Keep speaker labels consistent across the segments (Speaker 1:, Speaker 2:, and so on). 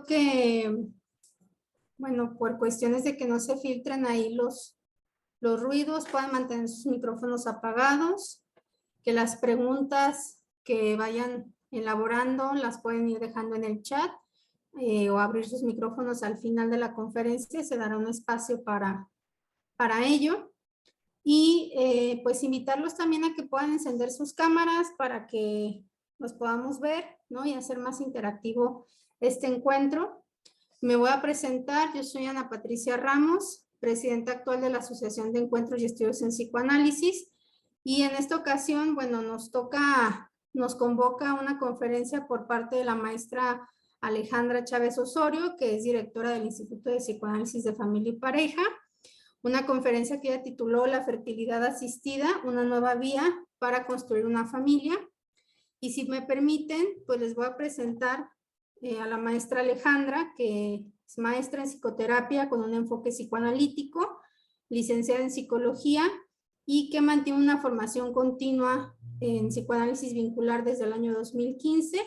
Speaker 1: que, bueno, por cuestiones de que no se filtren ahí los ruidos, puedan mantener sus micrófonos apagados, que las preguntas que vayan elaborando las pueden ir dejando en el chat o abrir sus micrófonos al final de la conferencia. Se dará un espacio para ello. Y pues invitarlos también a que puedan encender sus cámaras para que nos podamos ver, ¿no? Y hacer más interactivo este encuentro. Me voy a presentar. Yo soy Ana Patricia Ramos, presidenta actual de la Asociación de Encuentros y Estudios en Psicoanálisis. Y en esta ocasión, bueno, nos convoca a una conferencia por parte de la maestra Alejandra Chávez Osorio, que es directora del Instituto de Psicoanálisis de Familia y Pareja. Una conferencia que ella tituló La fertilidad asistida, una nueva vía para construir una familia. Y si me permiten, pues les voy a presentar a la maestra Alejandra, que es maestra en psicoterapia con un enfoque psicoanalítico, licenciada en psicología y que mantiene una formación continua en psicoanálisis vincular desde el año 2015.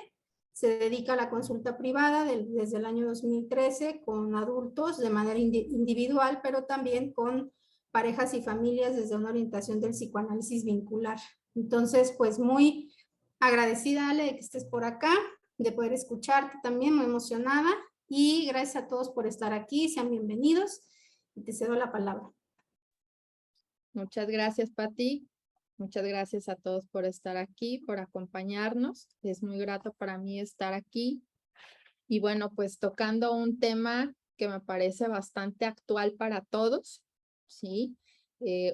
Speaker 1: Se dedica a la consulta privada desde el año 2013 con adultos de manera individual, pero también con parejas y familias desde una orientación del psicoanálisis vincular. Entonces, pues muy agradecida, Ale, de que estés por acá, de poder escucharte también, muy emocionada. Y gracias a todos por estar aquí, sean bienvenidos y te cedo la palabra.
Speaker 2: Muchas gracias, Pati. Muchas gracias a todos por estar aquí, por acompañarnos. Es muy grato para mí estar aquí. Y bueno, pues tocando un tema que me parece bastante actual para todos, ¿sí?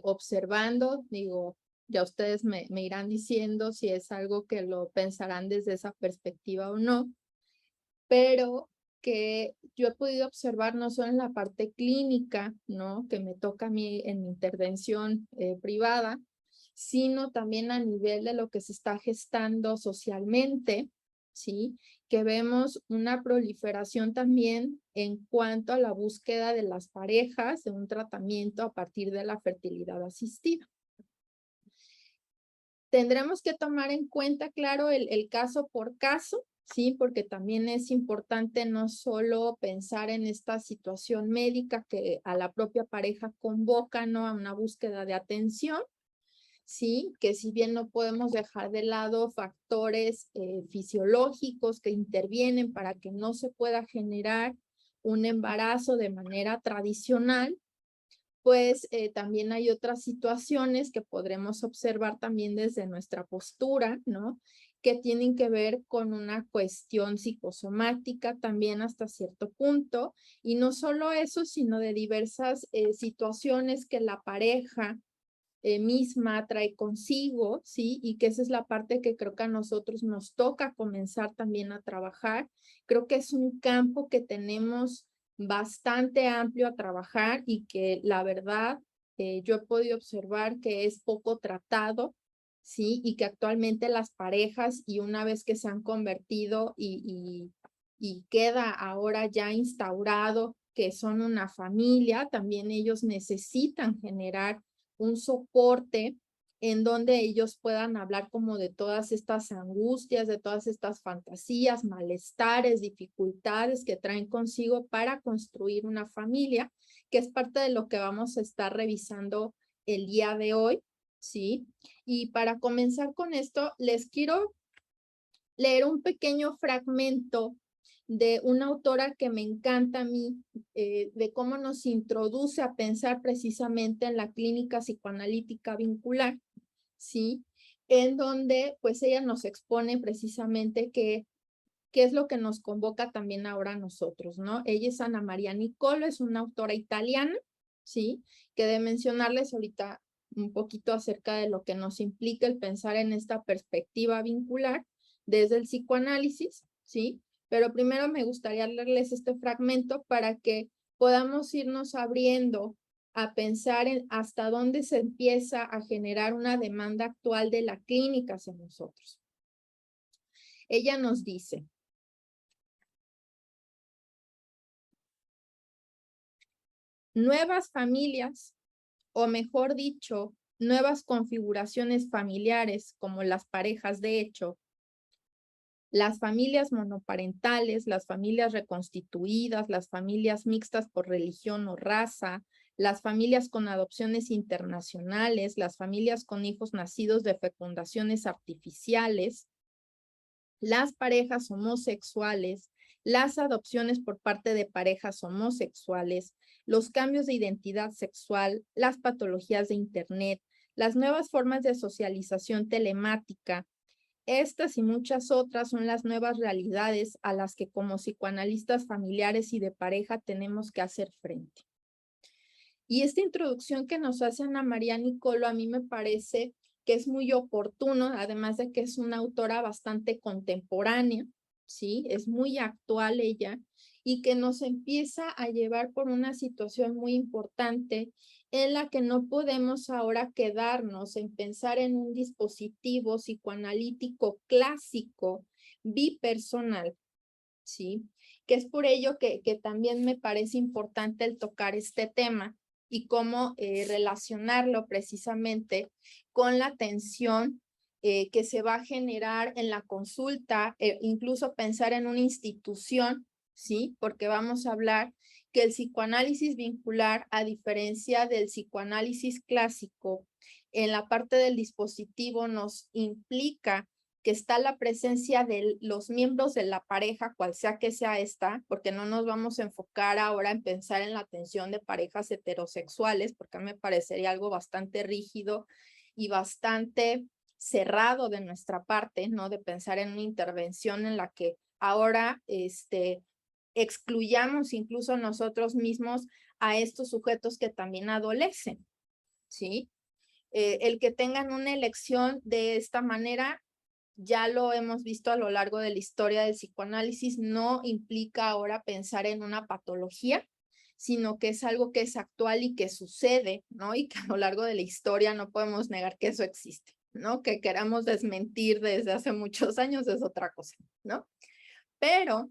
Speaker 2: Observando, digo, ya ustedes me irán diciendo si es algo que lo pensarán desde esa perspectiva o no, pero que yo he podido observar no solo en la parte clínica, ¿no? Que me toca a mí en mi intervención privada, sino también a nivel de lo que se está gestando socialmente, ¿sí? Que vemos una proliferación también en cuanto a la búsqueda de las parejas de un tratamiento a partir de la fertilidad asistida. Tendremos que tomar en cuenta, claro, el caso por caso, ¿sí? Porque también es importante no solo pensar en esta situación médica que a la propia pareja convoca, ¿no? A una búsqueda de atención, ¿sí? Que si bien no podemos dejar de lado factores fisiológicos que intervienen para que no se pueda generar un embarazo de manera tradicional, pues también hay otras situaciones que podremos observar también desde nuestra postura, ¿no? Que tienen que ver con una cuestión psicosomática también hasta cierto punto. Y no solo eso, sino de diversas situaciones que la pareja misma trae consigo, ¿sí? Y que esa es la parte que creo que a nosotros nos toca comenzar también a trabajar. Creo que es un campo que tenemos bastante amplio a trabajar y que la verdad yo he podido observar que es poco tratado, ¿sí? Y que actualmente las parejas y una vez que se han convertido y queda ahora ya instaurado que son una familia, también ellos necesitan generar un soporte en donde ellos puedan hablar como de todas estas angustias, de todas estas fantasías, malestares, dificultades que traen consigo para construir una familia, que es parte de lo que vamos a estar revisando el día de hoy, ¿sí? Y para comenzar con esto, les quiero leer un pequeño fragmento de una autora que me encanta a mí, de cómo nos introduce a pensar precisamente en la clínica psicoanalítica vincular, ¿sí? En donde pues ella nos expone precisamente qué es lo que nos convoca también ahora a nosotros, ¿no? Ella es Ana María Nicolo, es una autora italiana, ¿sí? Que de mencionarles ahorita un poquito acerca de lo que nos implica el pensar en esta perspectiva vincular desde el psicoanálisis, ¿sí? Pero primero me gustaría leerles este fragmento para que podamos irnos abriendo a pensar en hasta dónde se empieza a generar una demanda actual de la clínica hacia nosotros. Ella nos dice: nuevas familias, o mejor dicho, nuevas configuraciones familiares como las parejas de hecho, las familias monoparentales, las familias reconstituidas, las familias mixtas por religión o raza, las familias con adopciones internacionales, las familias con hijos nacidos de fecundaciones artificiales, las parejas homosexuales, las adopciones por parte de parejas homosexuales, los cambios de identidad sexual, las patologías de Internet, las nuevas formas de socialización telemática. Estas y muchas otras son las nuevas realidades a las que como psicoanalistas familiares y de pareja tenemos que hacer frente. Y esta introducción que nos hace Ana María Nicolo a mí me parece que es muy oportuno, además de que es una autora bastante contemporánea, ¿sí? Es muy actual ella, y que nos empieza a llevar por una situación muy importante en la que no podemos ahora quedarnos en pensar en un dispositivo psicoanalítico clásico, bipersonal, ¿sí? Que es por ello que también me parece importante el tocar este tema y cómo relacionarlo precisamente con la atención que se va a generar en la consulta, incluso pensar en una institución, ¿sí? Porque vamos a hablar que el psicoanálisis vincular, a diferencia del psicoanálisis clásico, en la parte del dispositivo nos implica que está la presencia de los miembros de la pareja, cual sea que sea esta, porque no nos vamos a enfocar ahora en pensar en la atención de parejas heterosexuales, porque a mí me parecería algo bastante rígido y bastante cerrado de nuestra parte, ¿no? De pensar en una intervención en la que ahora excluyamos incluso nosotros mismos a estos sujetos que también adolecen, ¿sí? El que tengan una elección de esta manera, ya lo hemos visto a lo largo de la historia del psicoanálisis, no implica ahora pensar en una patología, sino que es algo que es actual y que sucede, ¿no? Y que a lo largo de la historia no podemos negar que eso existe, ¿no? Que queramos desmentir desde hace muchos años es otra cosa, ¿no? Pero,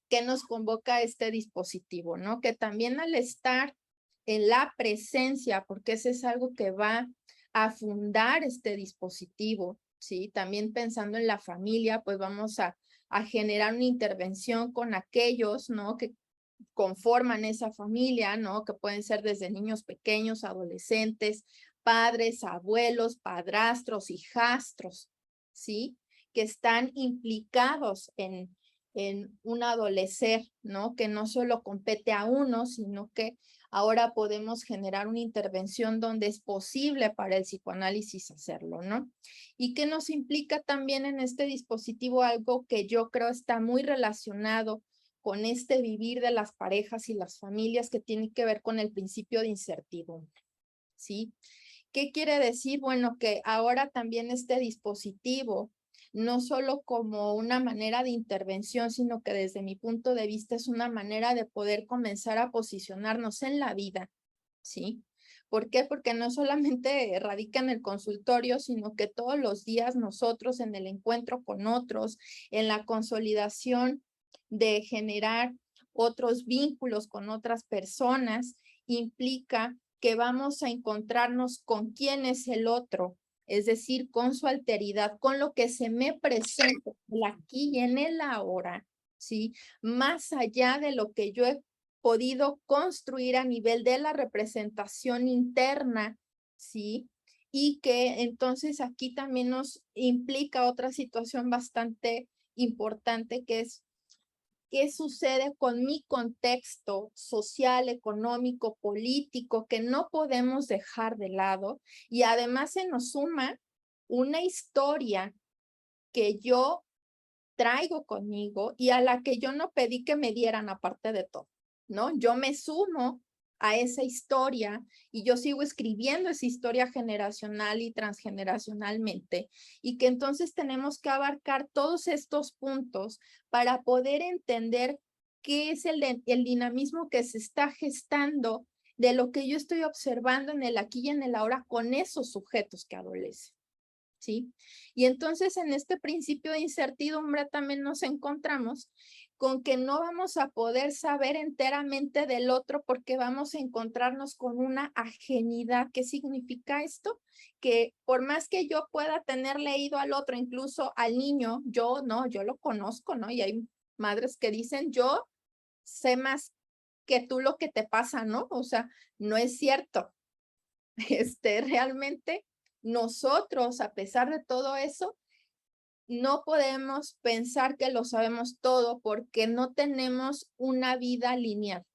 Speaker 2: ¿qué nos convoca este dispositivo, ¿no? Que también al estar en la presencia, porque ese es algo que va a fundar este dispositivo, ¿sí? También pensando en la familia, pues vamos a generar una intervención con aquellos, ¿no? Que conforman esa familia, ¿no? Que pueden ser desde niños pequeños, adolescentes, padres, abuelos, padrastros, hijastros, ¿sí? Que están implicados en un adolecer, ¿no? Que no solo compete a uno, sino que ahora podemos generar una intervención donde es posible para el psicoanálisis hacerlo, ¿no? Y que nos implica también en este dispositivo algo que yo creo está muy relacionado con este vivir de las parejas y las familias que tiene que ver con el principio de incertidumbre, ¿sí? ¿Qué quiere decir? Bueno, que ahora también este dispositivo, no solo como una manera de intervención, sino que desde mi punto de vista es una manera de poder comenzar a posicionarnos en la vida, ¿sí? ¿Por qué? Porque no solamente radica en el consultorio, sino que todos los días nosotros en el encuentro con otros, en la consolidación de generar otros vínculos con otras personas, implica que vamos a encontrarnos con quién es el otro, es decir, con su alteridad, con lo que se me presenta el aquí y en el ahora, ¿sí? Más allá de lo que yo he podido construir a nivel de la representación interna, ¿sí? Y que entonces aquí también nos implica otra situación bastante importante que es qué sucede con mi contexto social, económico, político, que no podemos dejar de lado. Y además se nos suma una historia que yo traigo conmigo y a la que yo no pedí que me dieran aparte de todo, ¿no? Yo me sumo a esa historia y yo sigo escribiendo esa historia generacional y transgeneracionalmente y que entonces tenemos que abarcar todos estos puntos para poder entender qué es el dinamismo que se está gestando de lo que yo estoy observando en el aquí y en el ahora con esos sujetos que adolecen, ¿sí? Y entonces en este principio de incertidumbre también nos encontramos con que no vamos a poder saber enteramente del otro porque vamos a encontrarnos con una ajenidad. ¿Qué significa esto? Que por más que yo pueda tener leído al otro, incluso al niño, yo no, yo lo conozco, ¿no? Y hay madres que dicen, yo sé más que tú lo que te pasa, ¿no? O sea, no es cierto. Realmente nosotros, a pesar de todo eso, no podemos pensar que lo sabemos todo porque no tenemos una vida lineal.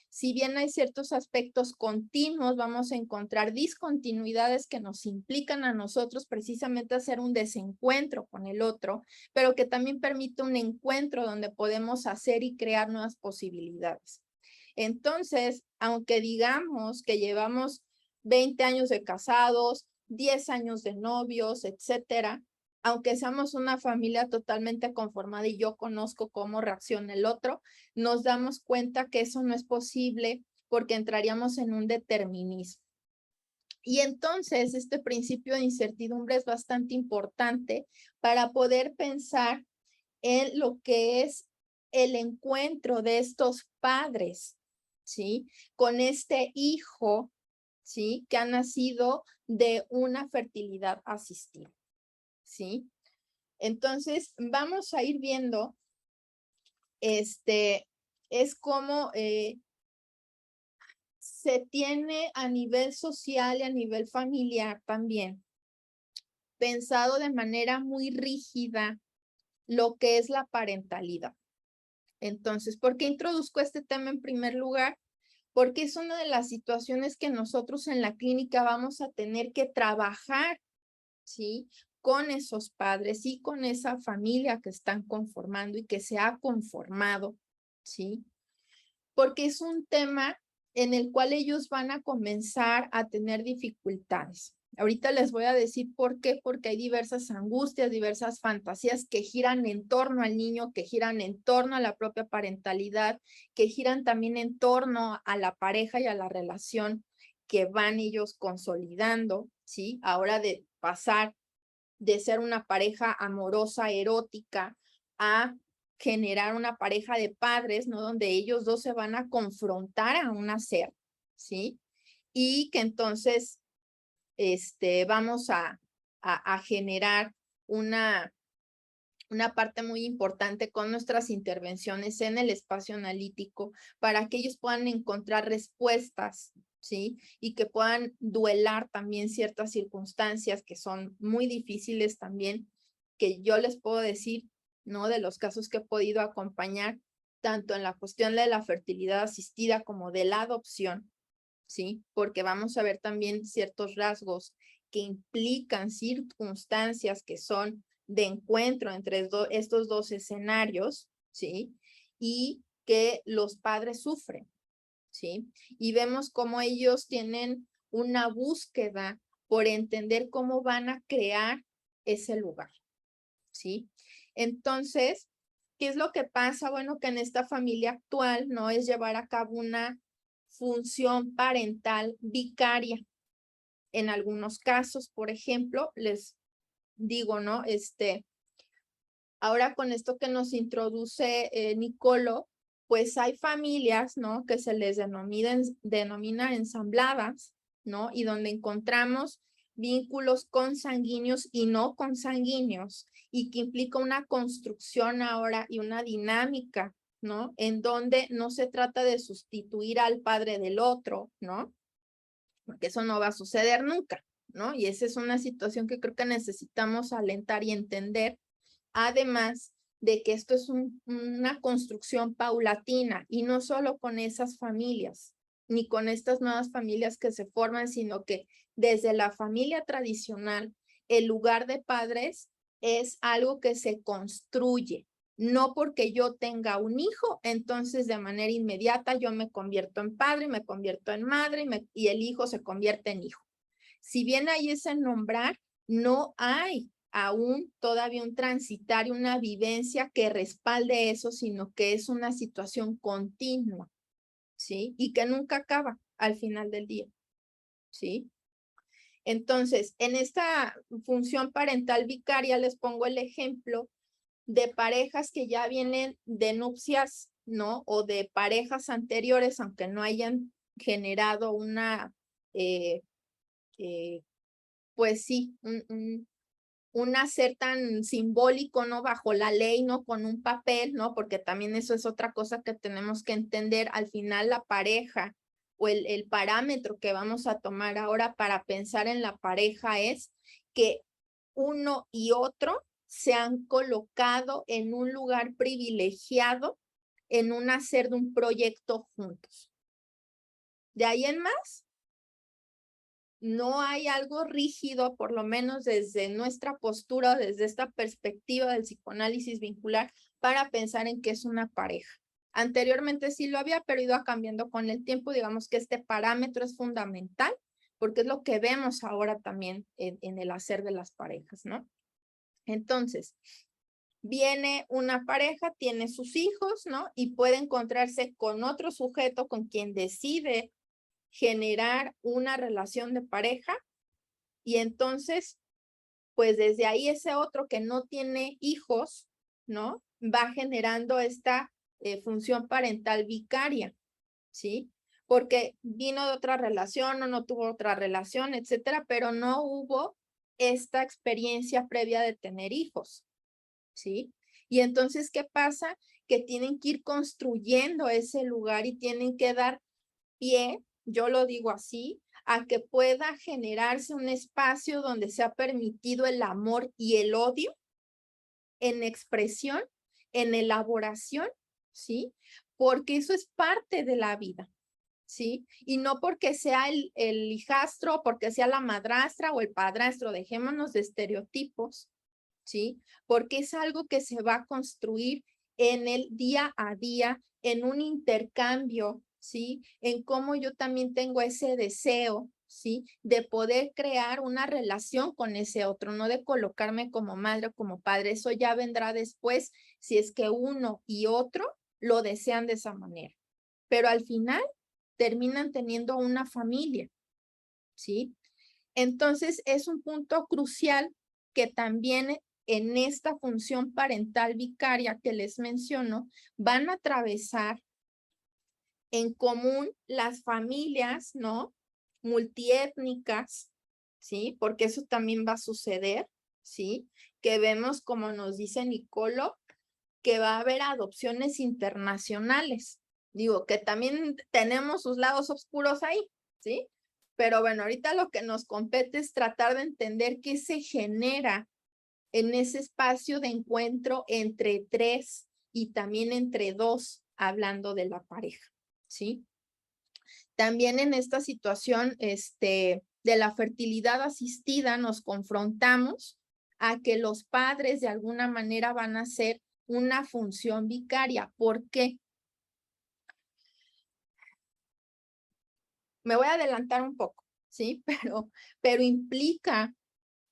Speaker 2: Si bien hay ciertos aspectos continuos, vamos a encontrar discontinuidades que nos implican a nosotros precisamente hacer un desencuentro con el otro, pero que también permite un encuentro donde podemos hacer y crear nuevas posibilidades. Entonces, aunque digamos que llevamos 20 años de casados, 10 años de novios, etcétera, aunque seamos una familia totalmente conformada y yo conozco cómo reacciona el otro, nos damos cuenta que eso no es posible porque entraríamos en un determinismo. Y entonces este principio de incertidumbre es bastante importante para poder pensar en lo que es el encuentro de estos padres, ¿sí? Con este hijo, ¿sí? Que ha nacido de una fertilidad asistida, ¿sí? Entonces, vamos a ir viendo, es como se tiene a nivel social y a nivel familiar también, pensado de manera muy rígida lo que es la parentalidad. Entonces, ¿por qué introduzco este tema en primer lugar? Porque es una de las situaciones que nosotros en la clínica vamos a tener que trabajar, ¿sí? Con esos padres y con esa familia que están conformando y que se ha conformado, ¿sí? Porque es un tema en el cual ellos van a comenzar a tener dificultades. Ahorita les voy a decir por qué, porque hay diversas angustias, diversas fantasías que giran en torno al niño, que giran en torno a la propia parentalidad, que giran también en torno a la pareja y a la relación que van ellos consolidando, ¿sí? Ahora de pasar de ser una pareja amorosa, erótica, a generar una pareja de padres, ¿no? Donde ellos dos se van a confrontar a un nacer, ¿sí? Y que entonces vamos a generar una parte muy importante con nuestras intervenciones en el espacio analítico para que ellos puedan encontrar respuestas, ¿sí? Y que puedan duelar también ciertas circunstancias que son muy difíciles también, que yo les puedo decir, ¿no? De los casos que he podido acompañar, tanto en la cuestión de la fertilidad asistida como de la adopción, ¿sí? Porque vamos a ver también ciertos rasgos que implican circunstancias que son de encuentro entre estos dos escenarios, ¿sí? Y que los padres sufren, ¿sí? Y vemos cómo ellos tienen una búsqueda por entender cómo van a crear ese lugar, ¿sí? Entonces, ¿qué es lo que pasa? Bueno, que en esta familia actual no es llevar a cabo una función parental vicaria. En algunos casos, por ejemplo, les digo, ¿no? Ahora con esto que nos introduce Nicolo, pues hay familias, ¿no? Que se les denomina ensambladas, ¿no? Y donde encontramos vínculos consanguíneos y no consanguíneos, y que implica una construcción ahora y una dinámica, ¿no? En donde no se trata de sustituir al padre del otro, ¿no? Porque eso no va a suceder nunca, ¿no? Y esa es una situación que creo que necesitamos alentar y entender, además de que esto es una construcción paulatina y no solo con esas familias, ni con estas nuevas familias que se forman, sino que desde la familia tradicional, el lugar de padres es algo que se construye. No porque yo tenga un hijo, entonces de manera inmediata yo me convierto en padre, me convierto en madre y el hijo se convierte en hijo. Si bien hay ese nombrar, no hay aún todavía un transitar y una vivencia que respalde eso, sino que es una situación continua, ¿sí? Y que nunca acaba al final del día, ¿sí? Entonces, en esta función parental vicaria les pongo el ejemplo de parejas que ya vienen de nupcias, ¿no? O de parejas anteriores, aunque no hayan generado una, pues sí, un hacer tan simbólico, ¿no? Bajo la ley, ¿no? Con un papel, ¿no? Porque también eso es otra cosa que tenemos que entender. Al final la pareja o el parámetro que vamos a tomar ahora para pensar en la pareja es que uno y otro se han colocado en un lugar privilegiado en un hacer de un proyecto juntos. De ahí en más, no hay algo rígido, por lo menos desde nuestra postura, desde esta perspectiva del psicoanálisis vincular, para pensar en qué es una pareja. Anteriormente sí lo había, pero ido cambiando con el tiempo. Digamos que este parámetro es fundamental, porque es lo que vemos ahora también en el hacer de las parejas, ¿no? Entonces, viene una pareja, tiene sus hijos, ¿no? Y puede encontrarse con otro sujeto con quien decide generar una relación de pareja, y entonces, pues desde ahí ese otro que no tiene hijos, ¿no? Va generando esta función parental vicaria, ¿sí? Porque vino de otra relación o no tuvo otra relación, etcétera, pero no hubo esta experiencia previa de tener hijos, ¿sí? Y entonces, ¿qué pasa? Que tienen que ir construyendo ese lugar y tienen que dar pie, yo lo digo así, a que pueda generarse un espacio donde se ha permitido el amor y el odio en expresión, en elaboración, ¿sí? Porque eso es parte de la vida, ¿sí? Y no porque sea el hijastro, porque sea la madrastra o el padrastro, dejémonos de estereotipos, ¿sí? Porque es algo que se va a construir en el día a día, en un intercambio, ¿sí? En cómo yo también tengo ese deseo, ¿sí? De poder crear una relación con ese otro, no de colocarme como madre o como padre. Eso ya vendrá después si es que uno y otro lo desean de esa manera. Pero al final terminan teniendo una familia, ¿sí? Entonces es un punto crucial que también en esta función parental vicaria que les menciono, van a atravesar en común las familias, ¿no? Multiétnicas, ¿sí? Porque eso también va a suceder, ¿sí? Que vemos, como nos dice Nicolo, que va a haber adopciones internacionales. Digo, que también tenemos sus lados oscuros ahí, ¿sí? Pero bueno, ahorita lo que nos compete es tratar de entender qué se genera en ese espacio de encuentro entre tres y también entre dos, hablando de la pareja, ¿sí? También en esta situación de la fertilidad asistida nos confrontamos a que los padres de alguna manera van a hacer una función vicaria. ¿Por qué? Me voy a adelantar un poco, ¿sí? Pero implica,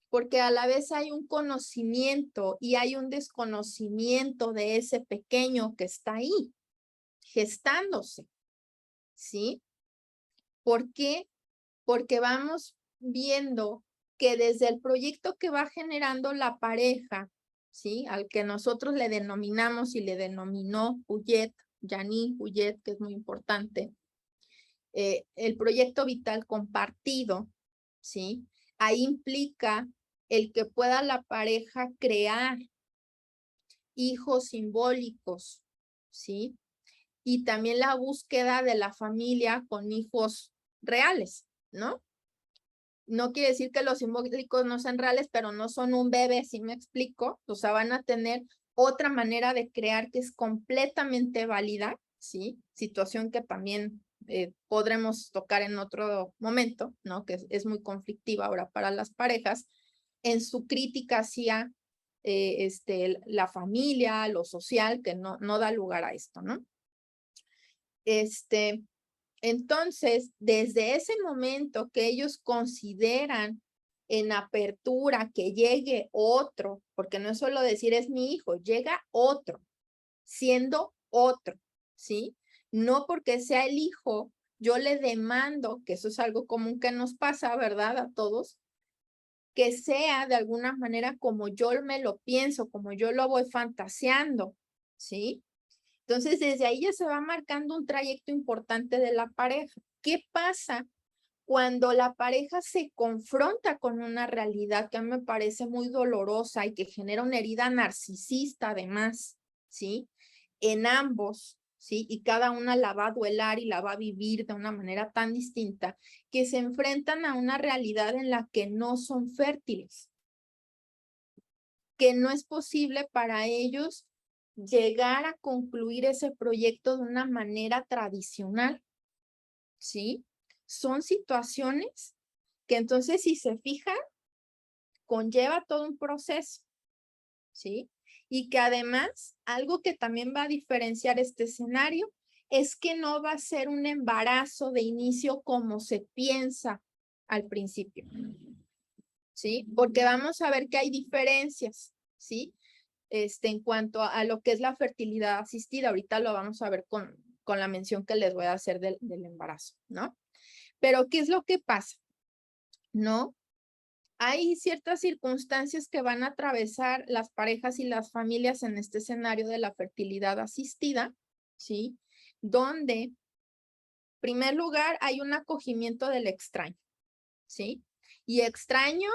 Speaker 2: porque a la vez hay un conocimiento y hay un desconocimiento de ese pequeño que está ahí, gestándose, ¿sí? ¿Por qué? Porque vamos viendo que desde el proyecto que va generando la pareja, ¿sí? Al que nosotros le denominamos y le denominó Uyet, Janine Uyet, que es muy importante, el proyecto vital compartido, ¿sí? Ahí implica el que pueda la pareja crear hijos simbólicos, ¿sí? Y también la búsqueda de la familia con hijos reales, ¿no? No quiere decir que los simbólicos no sean reales, pero no son un bebé, ¿sí me explico? O sea, van a tener otra manera de crear que es completamente válida, ¿sí? Situación que también podremos tocar en otro momento, ¿no? Que es muy conflictiva ahora para las parejas, en su crítica hacia la familia, lo social, que no da lugar a esto, ¿no? Entonces, desde ese momento que ellos consideran en apertura que llegue otro, porque no es solo decir es mi hijo, llega otro, siendo otro, ¿sí? No porque sea el hijo, yo le demando, que eso es algo común que nos pasa, ¿verdad? A todos, que sea de alguna manera como yo me lo pienso, como yo lo voy fantaseando, ¿sí? Entonces, desde ahí ya se va marcando un trayecto importante de la pareja. ¿Qué pasa cuando la pareja se confronta con una realidad que a mí me parece muy dolorosa y que genera una herida narcisista además, ¿sí? En ambos, ¿sí? Y cada una la va a duelar y la va a vivir de una manera tan distinta, que se enfrentan a una realidad en la que no son fértiles, que no es posible para ellos llegar a concluir ese proyecto de una manera tradicional, ¿sí? Son situaciones que entonces, si se fijan, conlleva todo un proceso, ¿sí? Y que además, algo que también va a diferenciar este escenario es que no va a ser un embarazo de inicio como se piensa al principio, ¿sí? Porque vamos a ver que hay diferencias, ¿sí? En cuanto a lo que es la fertilidad asistida, ahorita lo vamos a ver con la mención que les voy a hacer del embarazo, ¿no? Pero, ¿qué es lo que pasa? ¿No? Hay ciertas circunstancias que van a atravesar las parejas y las familias en este escenario de la fertilidad asistida, ¿sí? Donde, en primer lugar, hay un acogimiento del extraño, ¿sí? Y extraño,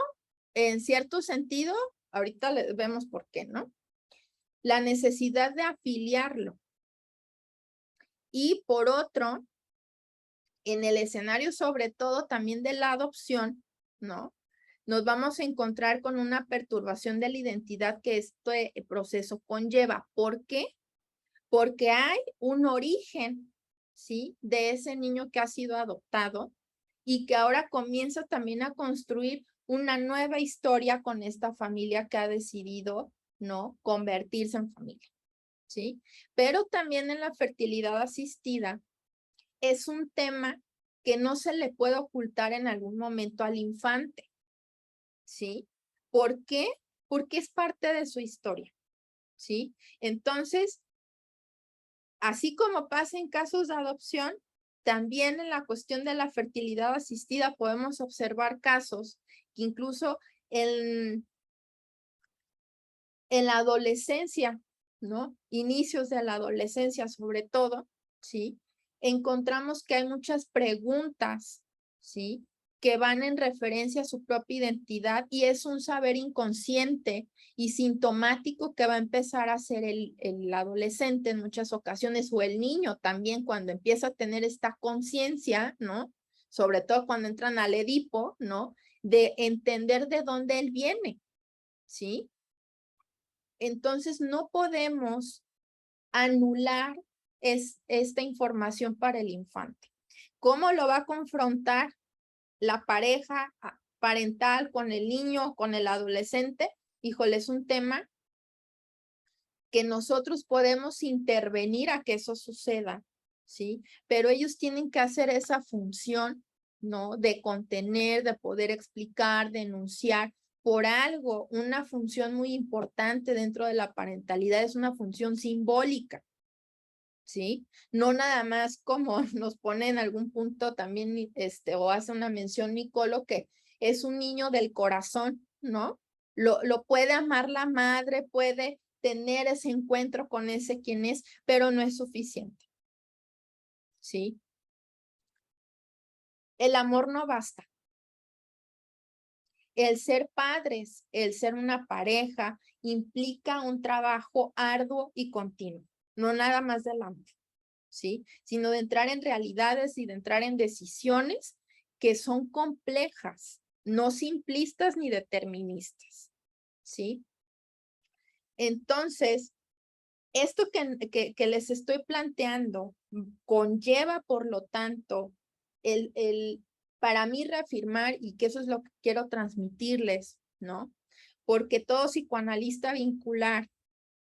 Speaker 2: en cierto sentido, ahorita vemos por qué, ¿no? La necesidad de afiliarlo. Y por otro, en el escenario sobre todo también de la adopción, ¿no? Nos vamos a encontrar con una perturbación de la identidad que este proceso conlleva. ¿Por qué? Porque hay un origen, ¿sí? De ese niño que ha sido adoptado y que ahora comienza también a construir una nueva historia con esta familia que ha decidido, ¿no? Convertirse en familia, ¿sí? Pero también en la fertilidad asistida es un tema que no se le puede ocultar en algún momento al infante, ¿sí? ¿Por qué? Porque es parte de su historia, ¿sí? Entonces, así como pasa en casos de adopción, también en la cuestión de la fertilidad asistida podemos observar casos que incluso en la adolescencia, ¿no? Inicios de la adolescencia sobre todo, ¿sí? Encontramos que hay muchas preguntas, ¿sí? Que van en referencia a su propia identidad y es un saber inconsciente y sintomático que va a empezar a hacer el adolescente en muchas ocasiones o el niño también cuando empieza a tener esta conciencia, ¿no? Sobre todo cuando entran al Edipo, ¿no? De entender de dónde él viene, ¿sí? Entonces, no podemos anular esta información para el infante. ¿Cómo lo va a confrontar la pareja parental con el niño, con el adolescente? Híjole, es un tema que nosotros podemos intervenir a que eso suceda, ¿sí? Pero ellos tienen que hacer esa función, ¿no? De contener, de poder explicar, denunciar. Por algo, una función muy importante dentro de la parentalidad es una función simbólica, ¿sí? No nada más como nos pone en algún punto también, o hace una mención Nicolo, que es un niño del corazón, ¿no? Lo puede amar la madre, puede tener ese encuentro con ese quien es, pero no es suficiente, ¿sí? El amor no basta. El ser padres, el ser una pareja, implica un trabajo arduo y continuo, no nada más del amor, ¿sí? Sino de entrar en realidades y de entrar en decisiones que son complejas, no simplistas ni deterministas, ¿sí? Entonces, esto que les estoy planteando conlleva, por lo tanto, para mí reafirmar, y que eso es lo que quiero transmitirles, ¿no? Porque todo psicoanalista vincular,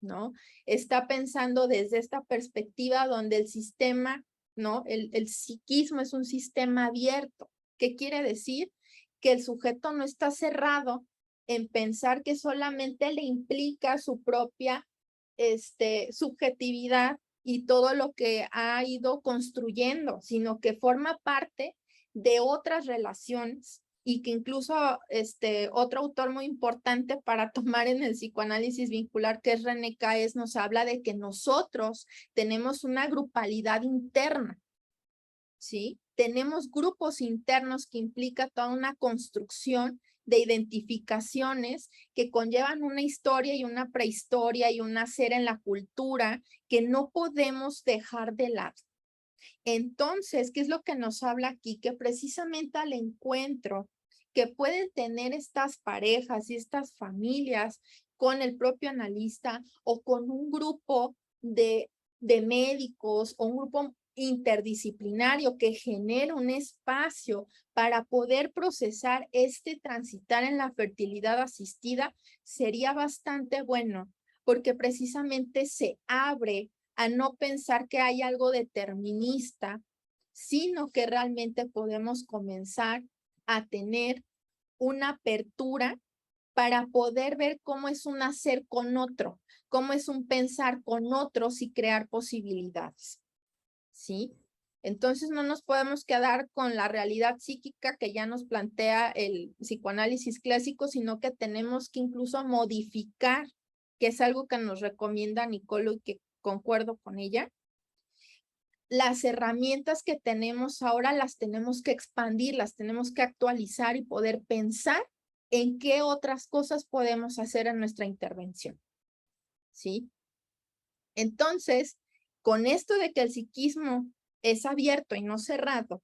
Speaker 2: ¿no? Está pensando desde esta perspectiva donde el sistema, ¿no? El psiquismo es un sistema abierto. ¿Qué quiere decir? Que el sujeto no está cerrado en pensar que solamente le implica su propia subjetividad y todo lo que ha ido construyendo, sino que forma parte de otras relaciones y que incluso otro autor muy importante para tomar en el psicoanálisis vincular, que es René Caes, nos habla de que nosotros tenemos una grupalidad interna, ¿sí? Tenemos grupos internos que implica toda una construcción de identificaciones que conllevan una historia y una prehistoria y un hacer en la cultura que no podemos dejar de lado. Entonces, ¿qué es lo que nos habla aquí? Que precisamente al encuentro que pueden tener estas parejas y estas familias con el propio analista o con un grupo de médicos o un grupo interdisciplinario que genere un espacio para poder procesar transitar en la fertilidad asistida, sería bastante bueno, porque precisamente se abre a no pensar que hay algo determinista, sino que realmente podemos comenzar a tener una apertura para poder ver cómo es un hacer con otro, cómo es un pensar con otros y crear posibilidades, ¿sí? Entonces no nos podemos quedar con la realidad psíquica que ya nos plantea el psicoanálisis clásico, sino que tenemos que incluso modificar, que es algo que nos recomienda Nicolo y que concuerdo con ella. Las herramientas que tenemos ahora las tenemos que expandir, las tenemos que actualizar y poder pensar en qué otras cosas podemos hacer en nuestra intervención, ¿sí? Entonces, con esto de que el psiquismo es abierto y no cerrado,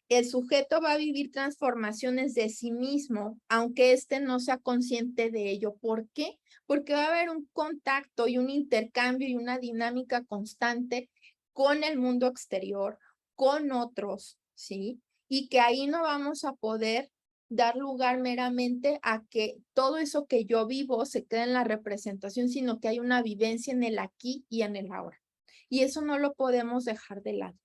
Speaker 2: el sujeto va a vivir transformaciones de sí mismo, aunque no sea consciente de ello. ¿Por qué? Porque va a haber un contacto y un intercambio y una dinámica constante con el mundo exterior, con otros, ¿sí? Y que ahí no vamos a poder dar lugar meramente a que todo eso que yo vivo se quede en la representación, sino que hay una vivencia en el aquí y en el ahora. Y eso no lo podemos dejar de lado.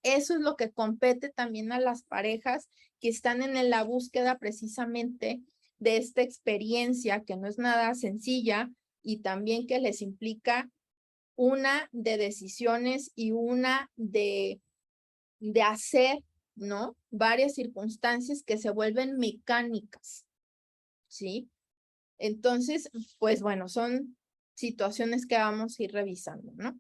Speaker 2: Eso es lo que compete también a las parejas que están en la búsqueda precisamente de esta experiencia que no es nada sencilla y también que les implica una de decisiones y una de hacer, ¿no? Varias circunstancias que se vuelven mecánicas, ¿sí? Entonces, pues bueno, son situaciones que vamos a ir revisando, ¿no?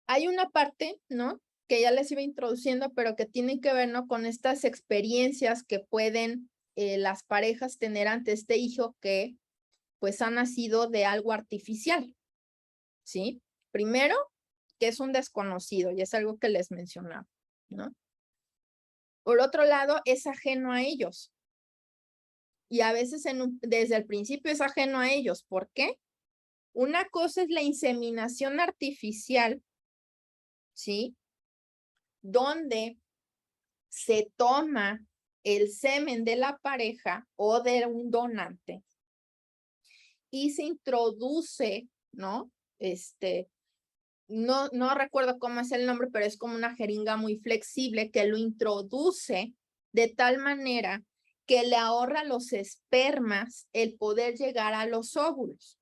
Speaker 2: Hay una parte, ¿no? Que ya les iba introduciendo, pero que tiene que ver, ¿no? Con estas experiencias que pueden las parejas tener ante este hijo que, pues, ha nacido de algo artificial, ¿sí? Primero, que es un desconocido, y es algo que les mencionaba, ¿no? Por otro lado, es ajeno a ellos. Y a veces desde el principio es ajeno a ellos. ¿Por qué? Una cosa es la inseminación artificial, ¿sí? Donde se toma el semen de la pareja o de un donante y se introduce, ¿no? No recuerdo cómo es el nombre, pero es como una jeringa muy flexible que lo introduce de tal manera que le ahorra a los espermas el poder llegar a los óvulos.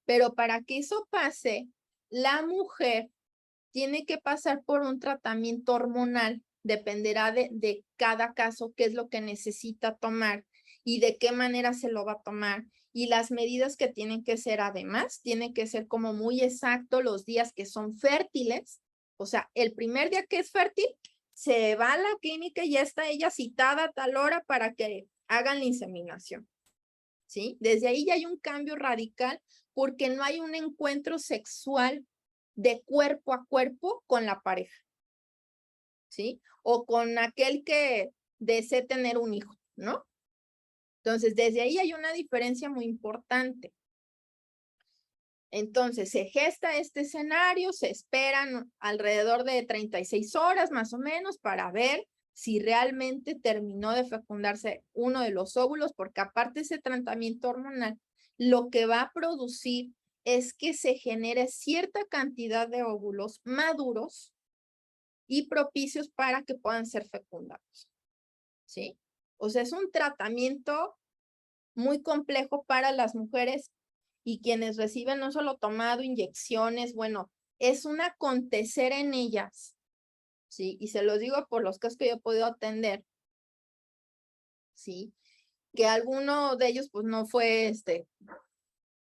Speaker 2: Pero para que eso pase, la mujer tiene que pasar por un tratamiento hormonal, dependerá de cada caso qué es lo que necesita tomar y de qué manera se lo va a tomar. Y las medidas que tienen que ser además, tienen que ser como muy exacto los días que son fértiles. O sea, el primer día que es fértil, se va a la clínica y ya está ella citada a tal hora para que hagan la inseminación, ¿sí? Desde ahí ya hay un cambio radical porque no hay un encuentro sexual de cuerpo a cuerpo con la pareja, ¿sí? O con aquel que desee tener un hijo, ¿no? Entonces, desde ahí hay una diferencia muy importante. Entonces, se gesta este escenario, se esperan alrededor de 36 horas más o menos para ver si realmente terminó de fecundarse uno de los óvulos, porque aparte ese tratamiento hormonal, lo que va a producir es que se genere cierta cantidad de óvulos maduros y propicios para que puedan ser fecundados, ¿sí? O sea, es un tratamiento muy complejo para las mujeres y quienes reciben no solo tomado, inyecciones, bueno, es un acontecer en ellas, ¿sí? Y se los digo por los casos que yo he podido atender, ¿sí? Que alguno de ellos pues no fue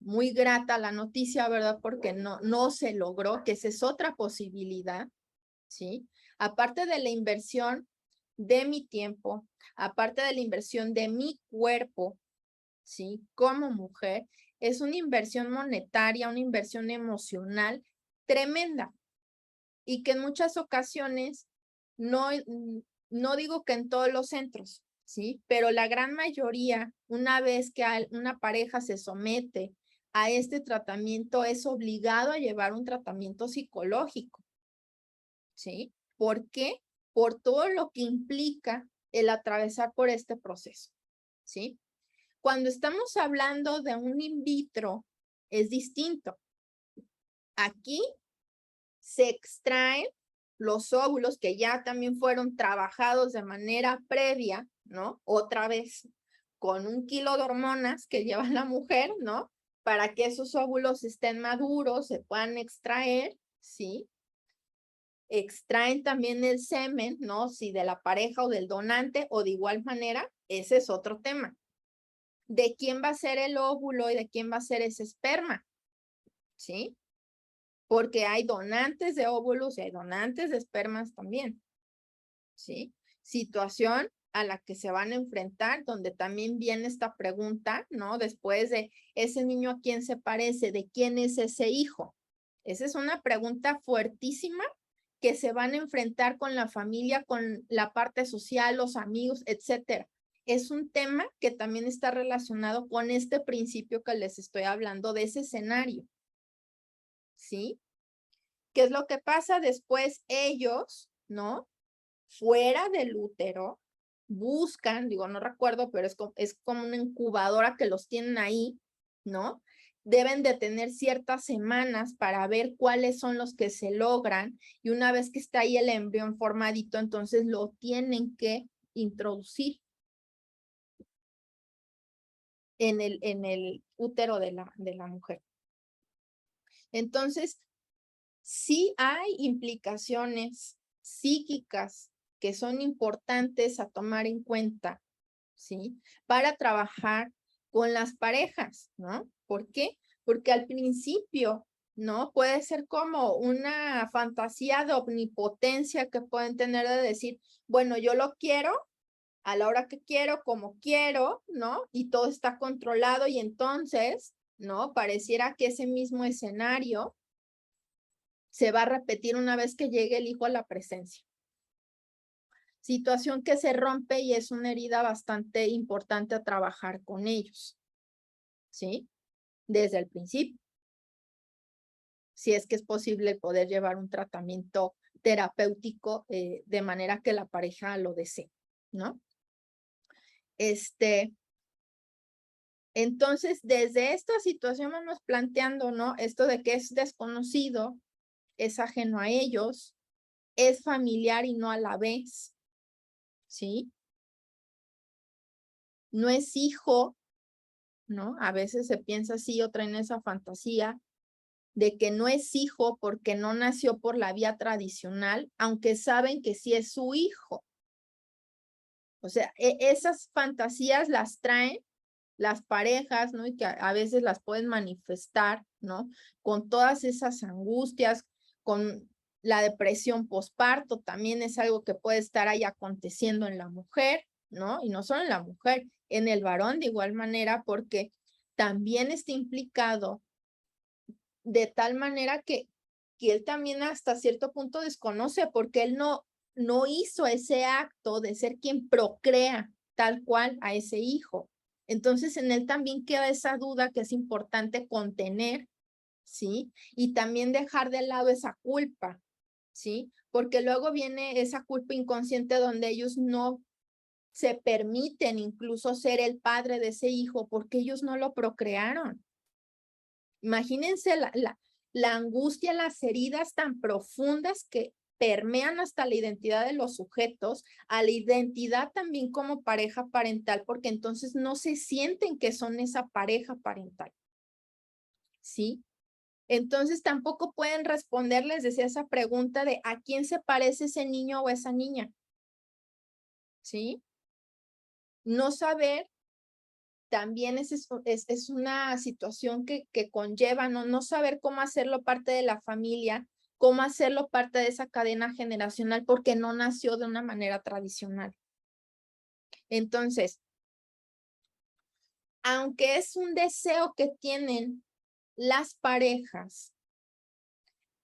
Speaker 2: muy grata la noticia, ¿verdad? Porque no se logró, que esa es otra posibilidad, ¿sí? Aparte de la inversión de mi tiempo, aparte de la inversión de mi cuerpo, ¿sí? Como mujer, es una inversión monetaria, una inversión emocional tremenda y que en muchas ocasiones no digo que en todos los centros, ¿sí? Pero la gran mayoría, una vez que una pareja se somete a este tratamiento, es obligado a llevar un tratamiento psicológico, ¿sí? ¿Por qué? Por todo lo que implica el atravesar por este proceso, ¿sí? Cuando estamos hablando de un in vitro, es distinto. Aquí se extraen los óvulos que ya también fueron trabajados de manera previa, ¿no? Otra vez con 1 kilo de hormonas que lleva la mujer, ¿no? Para que esos óvulos estén maduros, se puedan extraer, ¿sí? Extraen también el semen, ¿no? Si de la pareja o del donante o de igual manera, ese es otro tema. ¿De quién va a ser el óvulo y de quién va a ser ese esperma? ¿Sí? Porque hay donantes de óvulos y hay donantes de espermas también, ¿sí? Situación a la que se van a enfrentar, donde también viene esta pregunta, ¿no? Después de ese niño a quién se parece, de quién es ese hijo. Esa es una pregunta fuertísima que se van a enfrentar con la familia, con la parte social, los amigos, etcétera. Es un tema que también está relacionado con este principio que les estoy hablando de ese escenario, ¿sí? ¿Qué es lo que pasa? Después ellos, ¿no? Fuera del útero, buscan, digo, no recuerdo, pero es como una incubadora que los tienen ahí, ¿no? Deben de tener ciertas semanas para ver cuáles son los que se logran y una vez que está ahí el embrión formadito, entonces lo tienen que introducir en el útero de la mujer. Entonces, sí hay implicaciones psíquicas que son importantes a tomar en cuenta, ¿sí? Para trabajar con las parejas, ¿no? ¿Por qué? Porque al principio, ¿no? Puede ser como una fantasía de omnipotencia que pueden tener de decir, bueno, yo lo quiero a la hora que quiero, como quiero, ¿no? Y todo está controlado y entonces, ¿no? Pareciera que ese mismo escenario se va a repetir una vez que llegue el hijo a la presencia. Situación que se rompe y es una herida bastante importante a trabajar con ellos, ¿sí? Desde el principio. Si es que es posible poder llevar un tratamiento terapéutico de manera que la pareja lo desee, ¿no? Entonces, desde esta situación vamos planteando, ¿no? Esto de que es desconocido, es ajeno a ellos, es familiar y no a la vez, ¿sí? No es hijo, ¿no? A veces se piensa así o traen esa fantasía de que no es hijo porque no nació por la vía tradicional, aunque saben que sí es su hijo. O sea, esas fantasías las traen las parejas, ¿no? Y que a veces las pueden manifestar, ¿no? Con todas esas angustias, con la depresión posparto, también es algo que puede estar ahí aconteciendo en la mujer, ¿no? Y no solo en la mujer, en el varón de igual manera, porque también está implicado de tal manera que él también hasta cierto punto desconoce, porque él no hizo ese acto de ser quien procrea tal cual a ese hijo. Entonces en él también queda esa duda que es importante contener, ¿sí? Y también dejar de lado esa culpa, ¿sí? Porque luego viene esa culpa inconsciente donde ellos no se permiten incluso ser el padre de ese hijo porque ellos no lo procrearon. Imagínense la angustia, las heridas tan profundas que permean hasta la identidad de los sujetos, a la identidad también como pareja parental, porque entonces no se sienten que son esa pareja parental. ¿Sí? Entonces tampoco pueden responderles, decía, esa pregunta de ¿a quién se parece ese niño o esa niña? ¿Sí? No saber también es una situación que conlleva no saber cómo hacerlo parte de la familia, cómo hacerlo parte de esa cadena generacional, porque no nació de una manera tradicional. Entonces, aunque es un deseo que tienen las parejas,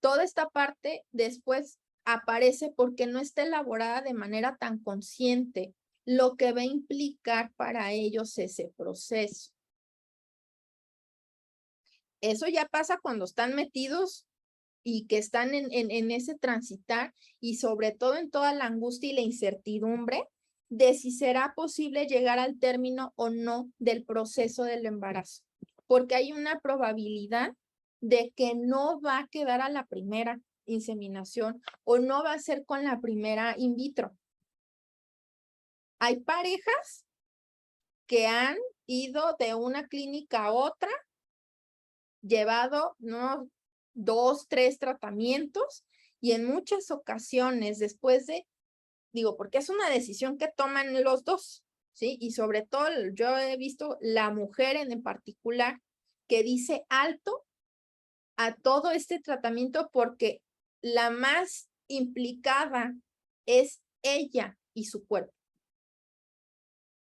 Speaker 2: toda esta parte después aparece porque no está elaborada de manera tan consciente lo que va a implicar para ellos ese proceso. Eso ya pasa cuando están metidos y que están en ese transitar y sobre todo en toda la angustia y la incertidumbre de si será posible llegar al término o no del proceso del embarazo, porque hay una probabilidad de que no va a quedar a la primera inseminación o no va a ser con la primera in vitro. Hay parejas que han ido de una clínica a otra, llevado ¿no? 2, 3 tratamientos y en muchas ocasiones después de, digo, porque es una decisión que toman los dos, ¿sí? Y sobre todo yo he visto la mujer en particular que dice alto a todo este tratamiento porque la más implicada es ella y su cuerpo.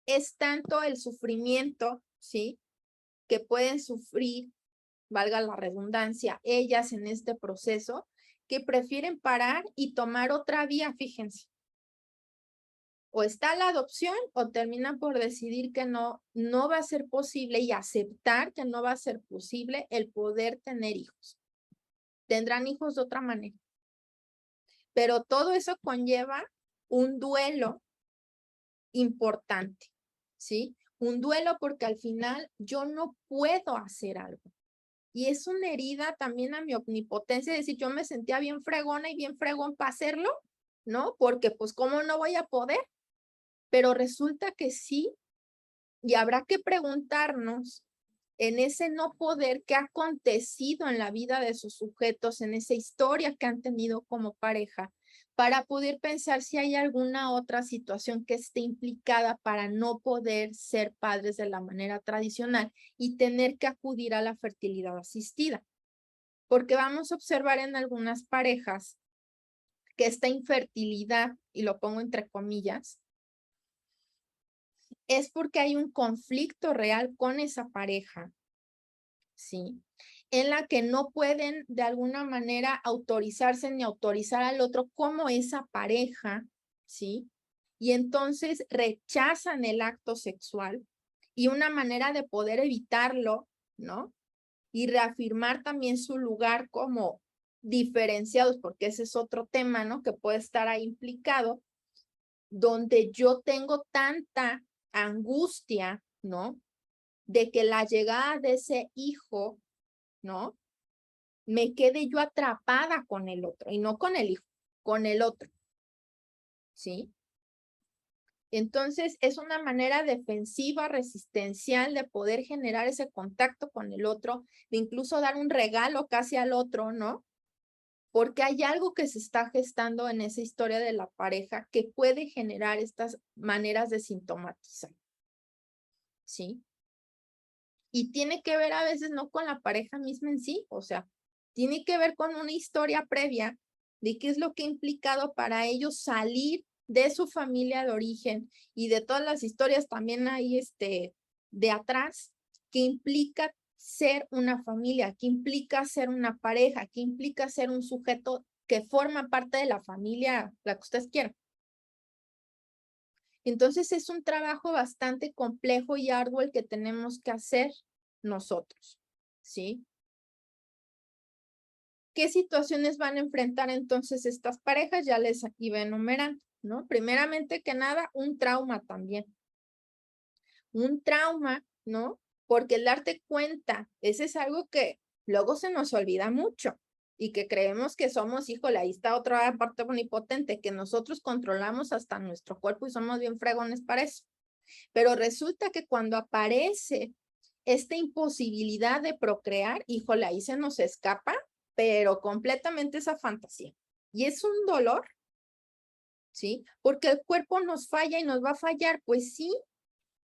Speaker 2: Es tanto el sufrimiento, ¿sí? Que pueden sufrir, valga la redundancia, ellas en este proceso, que prefieren parar y tomar otra vía, fíjense. O está la adopción o terminan por decidir que no va a ser posible y aceptar que no va a ser posible el poder tener hijos. Tendrán hijos de otra manera. Pero todo eso conlleva un duelo importante, ¿sí? Un duelo porque al final yo no puedo hacer algo. Y es una herida también a mi omnipotencia, es decir, yo me sentía bien fregona y bien fregón para hacerlo, ¿no? Porque pues, ¿cómo no voy a poder? Pero resulta que sí, y habrá que preguntarnos en ese no poder que ha acontecido en la vida de sus sujetos, en esa historia que han tenido como pareja, para poder pensar si hay alguna otra situación que esté implicada para no poder ser padres de la manera tradicional y tener que acudir a la fertilidad asistida. Porque vamos a observar en algunas parejas que esta infertilidad, y lo pongo entre comillas, es porque hay un conflicto real con esa pareja, ¿sí? En la que no pueden de alguna manera autorizarse ni autorizar al otro como esa pareja, ¿sí? Y entonces rechazan el acto sexual y una manera de poder evitarlo, ¿no? Y reafirmar también su lugar como diferenciados, porque ese es otro tema, ¿no? Que puede estar ahí implicado, donde yo tengo tanta angustia, ¿no? De que la llegada de ese hijo, ¿no? Me quede yo atrapada con el otro, y no con el hijo, con el otro, ¿sí? Entonces, es una manera defensiva, resistencial de poder generar ese contacto con el otro, de incluso dar un regalo casi al otro, ¿no? Porque hay algo que se está gestando en esa historia de la pareja que puede generar estas maneras de sintomatizar, ¿sí? Y tiene que ver a veces no con la pareja misma en sí, o sea, tiene que ver con una historia previa de qué es lo que ha implicado para ellos salir de su familia de origen y de todas las historias también hay de atrás, que implica ser una familia, que implica ser una pareja, que implica ser un sujeto que forma parte de la familia, la que ustedes quieran. Entonces es un trabajo bastante complejo y arduo el que tenemos que hacer nosotros, ¿sí? ¿Qué situaciones van a enfrentar entonces estas parejas? Ya les iba enumerando, ¿no? Primeramente que nada, un trauma también. Un trauma, ¿no? Porque el darte cuenta, ese es algo que luego se nos olvida mucho y que creemos que somos, híjole, ahí está otra parte omnipotente, que nosotros controlamos hasta nuestro cuerpo y somos bien fregones para eso. Pero resulta que cuando aparece esta imposibilidad de procrear, híjole, ahí se nos escapa, pero completamente esa fantasía. Y es un dolor, ¿sí? Porque el cuerpo nos falla y nos va a fallar, pues sí,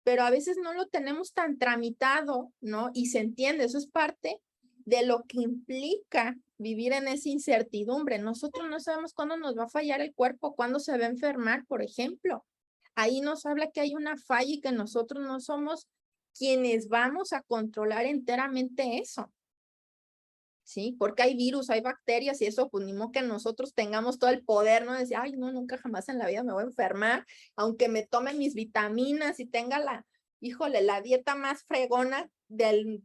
Speaker 2: pero a veces no lo tenemos tan tramitado, ¿no? Y se entiende, eso es parte de lo que implica vivir en esa incertidumbre. Nosotros no sabemos cuándo nos va a fallar el cuerpo, cuándo se va a enfermar, por ejemplo. Ahí nos habla que hay una falla y que nosotros no somos quienes vamos a controlar enteramente eso. ¿Sí? Porque hay virus, hay bacterias y eso, pues ni modo que nosotros tengamos todo el poder, ¿no? Decir, ay, no, nunca jamás en la vida me voy a enfermar, aunque me tome mis vitaminas y tenga híjole, la dieta más fregona del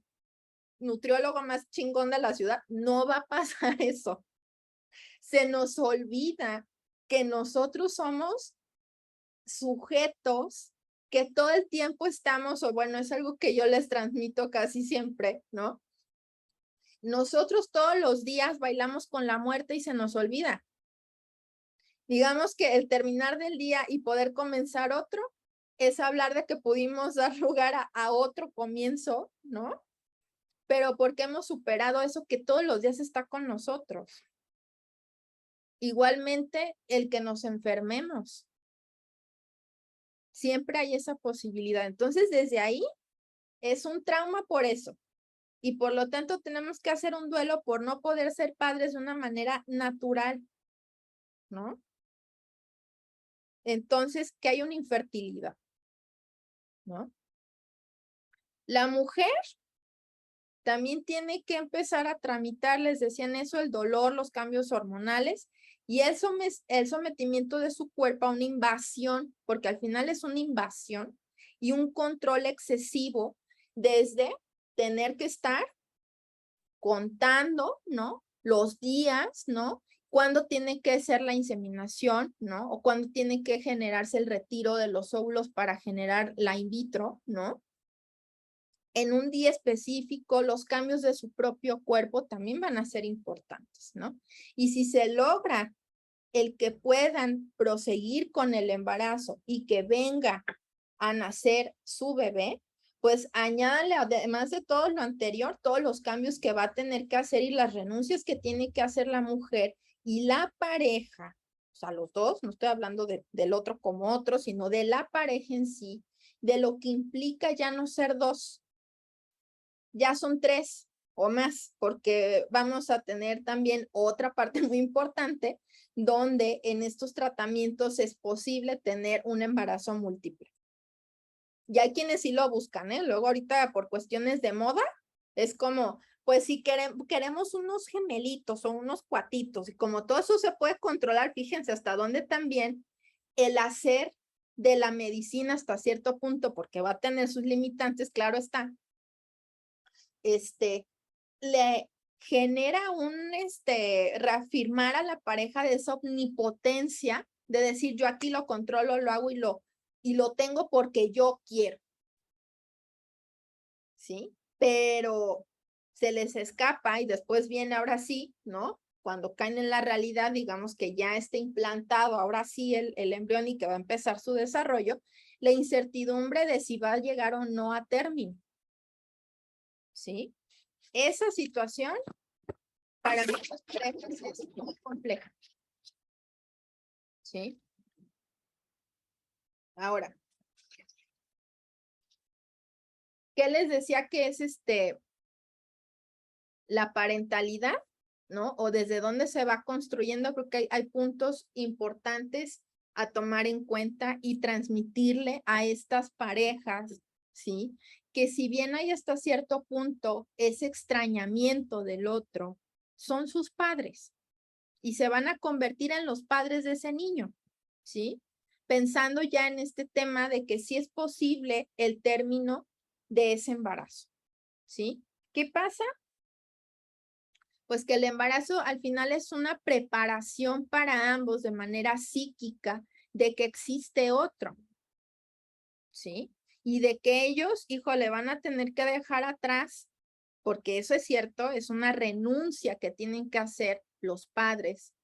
Speaker 2: nutriólogo más chingón de la ciudad, no va a pasar eso. Se nos olvida que nosotros somos sujetos que todo el tiempo estamos, o bueno, es algo que yo les transmito casi siempre, ¿no? Nosotros todos los días bailamos con la muerte y se nos olvida. Digamos que el terminar del día y poder comenzar otro es hablar de que pudimos dar lugar a otro comienzo, ¿no? Pero porque hemos superado eso que todos los días está con nosotros. Igualmente, el que nos enfermemos. Siempre hay esa posibilidad. Entonces, desde ahí es un trauma por eso. Y por lo tanto, tenemos que hacer un duelo por no poder ser padres de una manera natural, ¿no? Entonces, que hay una infertilidad, ¿no? La mujer también tiene que empezar a tramitar, les decían eso, el dolor, los cambios hormonales y el sometimiento de su cuerpo a una invasión, porque al final es una invasión y un control excesivo desde tener que estar contando, ¿no? Los días, ¿no? Cuándo tiene que ser la inseminación, ¿no? O cuándo tiene que generarse el retiro de los óvulos para generar la in vitro, ¿no? En un día específico, los cambios de su propio cuerpo también van a ser importantes, ¿no? Y si se logra el que puedan proseguir con el embarazo y que venga a nacer su bebé, pues añádale, además de todo lo anterior, todos los cambios que va a tener que hacer y las renuncias que tiene que hacer la mujer y la pareja, o sea, los dos, no estoy hablando del otro como otro, sino de la pareja en sí, de lo que implica ya no ser dos, ya son tres o más, porque vamos a tener también otra parte muy importante donde en estos tratamientos es posible tener un embarazo múltiple. Y hay quienes sí lo buscan, ¿eh? Luego ahorita por cuestiones de moda, es como, pues si queremos unos gemelitos o unos cuatitos, y como todo eso se puede controlar, fíjense hasta dónde también el hacer de la medicina hasta cierto punto, porque va a tener sus limitantes, claro está, le genera reafirmar a la pareja de esa omnipotencia, de decir yo aquí lo controlo, lo hago y lo tengo porque yo quiero. ¿Sí? Pero se les escapa y después viene ahora sí, ¿no? Cuando caen en la realidad, digamos que ya está implantado, ahora sí el embrión y que va a empezar su desarrollo, la incertidumbre de si va a llegar o no a término. ¿Sí? Esa situación para muchas parejas es muy compleja. ¿Sí? Ahora, ¿qué les decía que es la parentalidad? ¿No? O desde dónde se va construyendo, creo que hay puntos importantes a tomar en cuenta y transmitirle a estas parejas, ¿sí? Que si bien hay hasta cierto punto ese extrañamiento del otro, son sus padres y se van a convertir en los padres de ese niño, ¿sí? Pensando ya en este tema de que sí es posible el término de ese embarazo, ¿sí? ¿Qué pasa? Pues que el embarazo al final es una preparación para ambos de manera psíquica de que existe otro, ¿sí? Y de que ellos, híjole, van a tener que dejar atrás, porque eso es cierto, es una renuncia que tienen que hacer los padres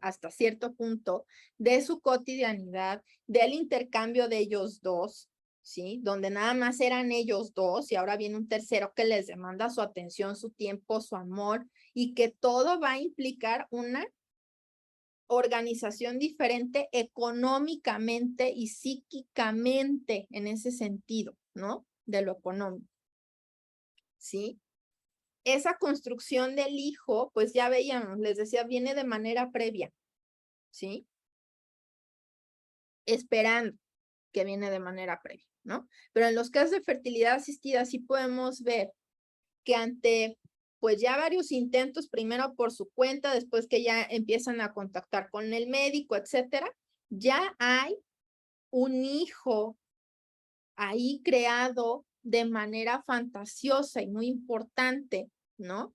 Speaker 2: hasta cierto punto de su cotidianidad, del intercambio de ellos dos, ¿sí? Donde nada más eran ellos dos y ahora viene un tercero que les demanda su atención, su tiempo, su amor y que todo va a implicar una organización diferente económicamente y psíquicamente en ese sentido, ¿no? De lo económico, ¿sí? Esa construcción del hijo, pues ya veíamos, les decía, viene de manera previa, ¿sí? Esperando que viene de manera previa, ¿no? Pero en los casos de fertilidad asistida sí podemos ver que ante, pues ya varios intentos, primero por su cuenta, después que ya empiezan a contactar con el médico, etcétera, ya hay un hijo ahí creado de manera fantasiosa y muy importante, ¿no?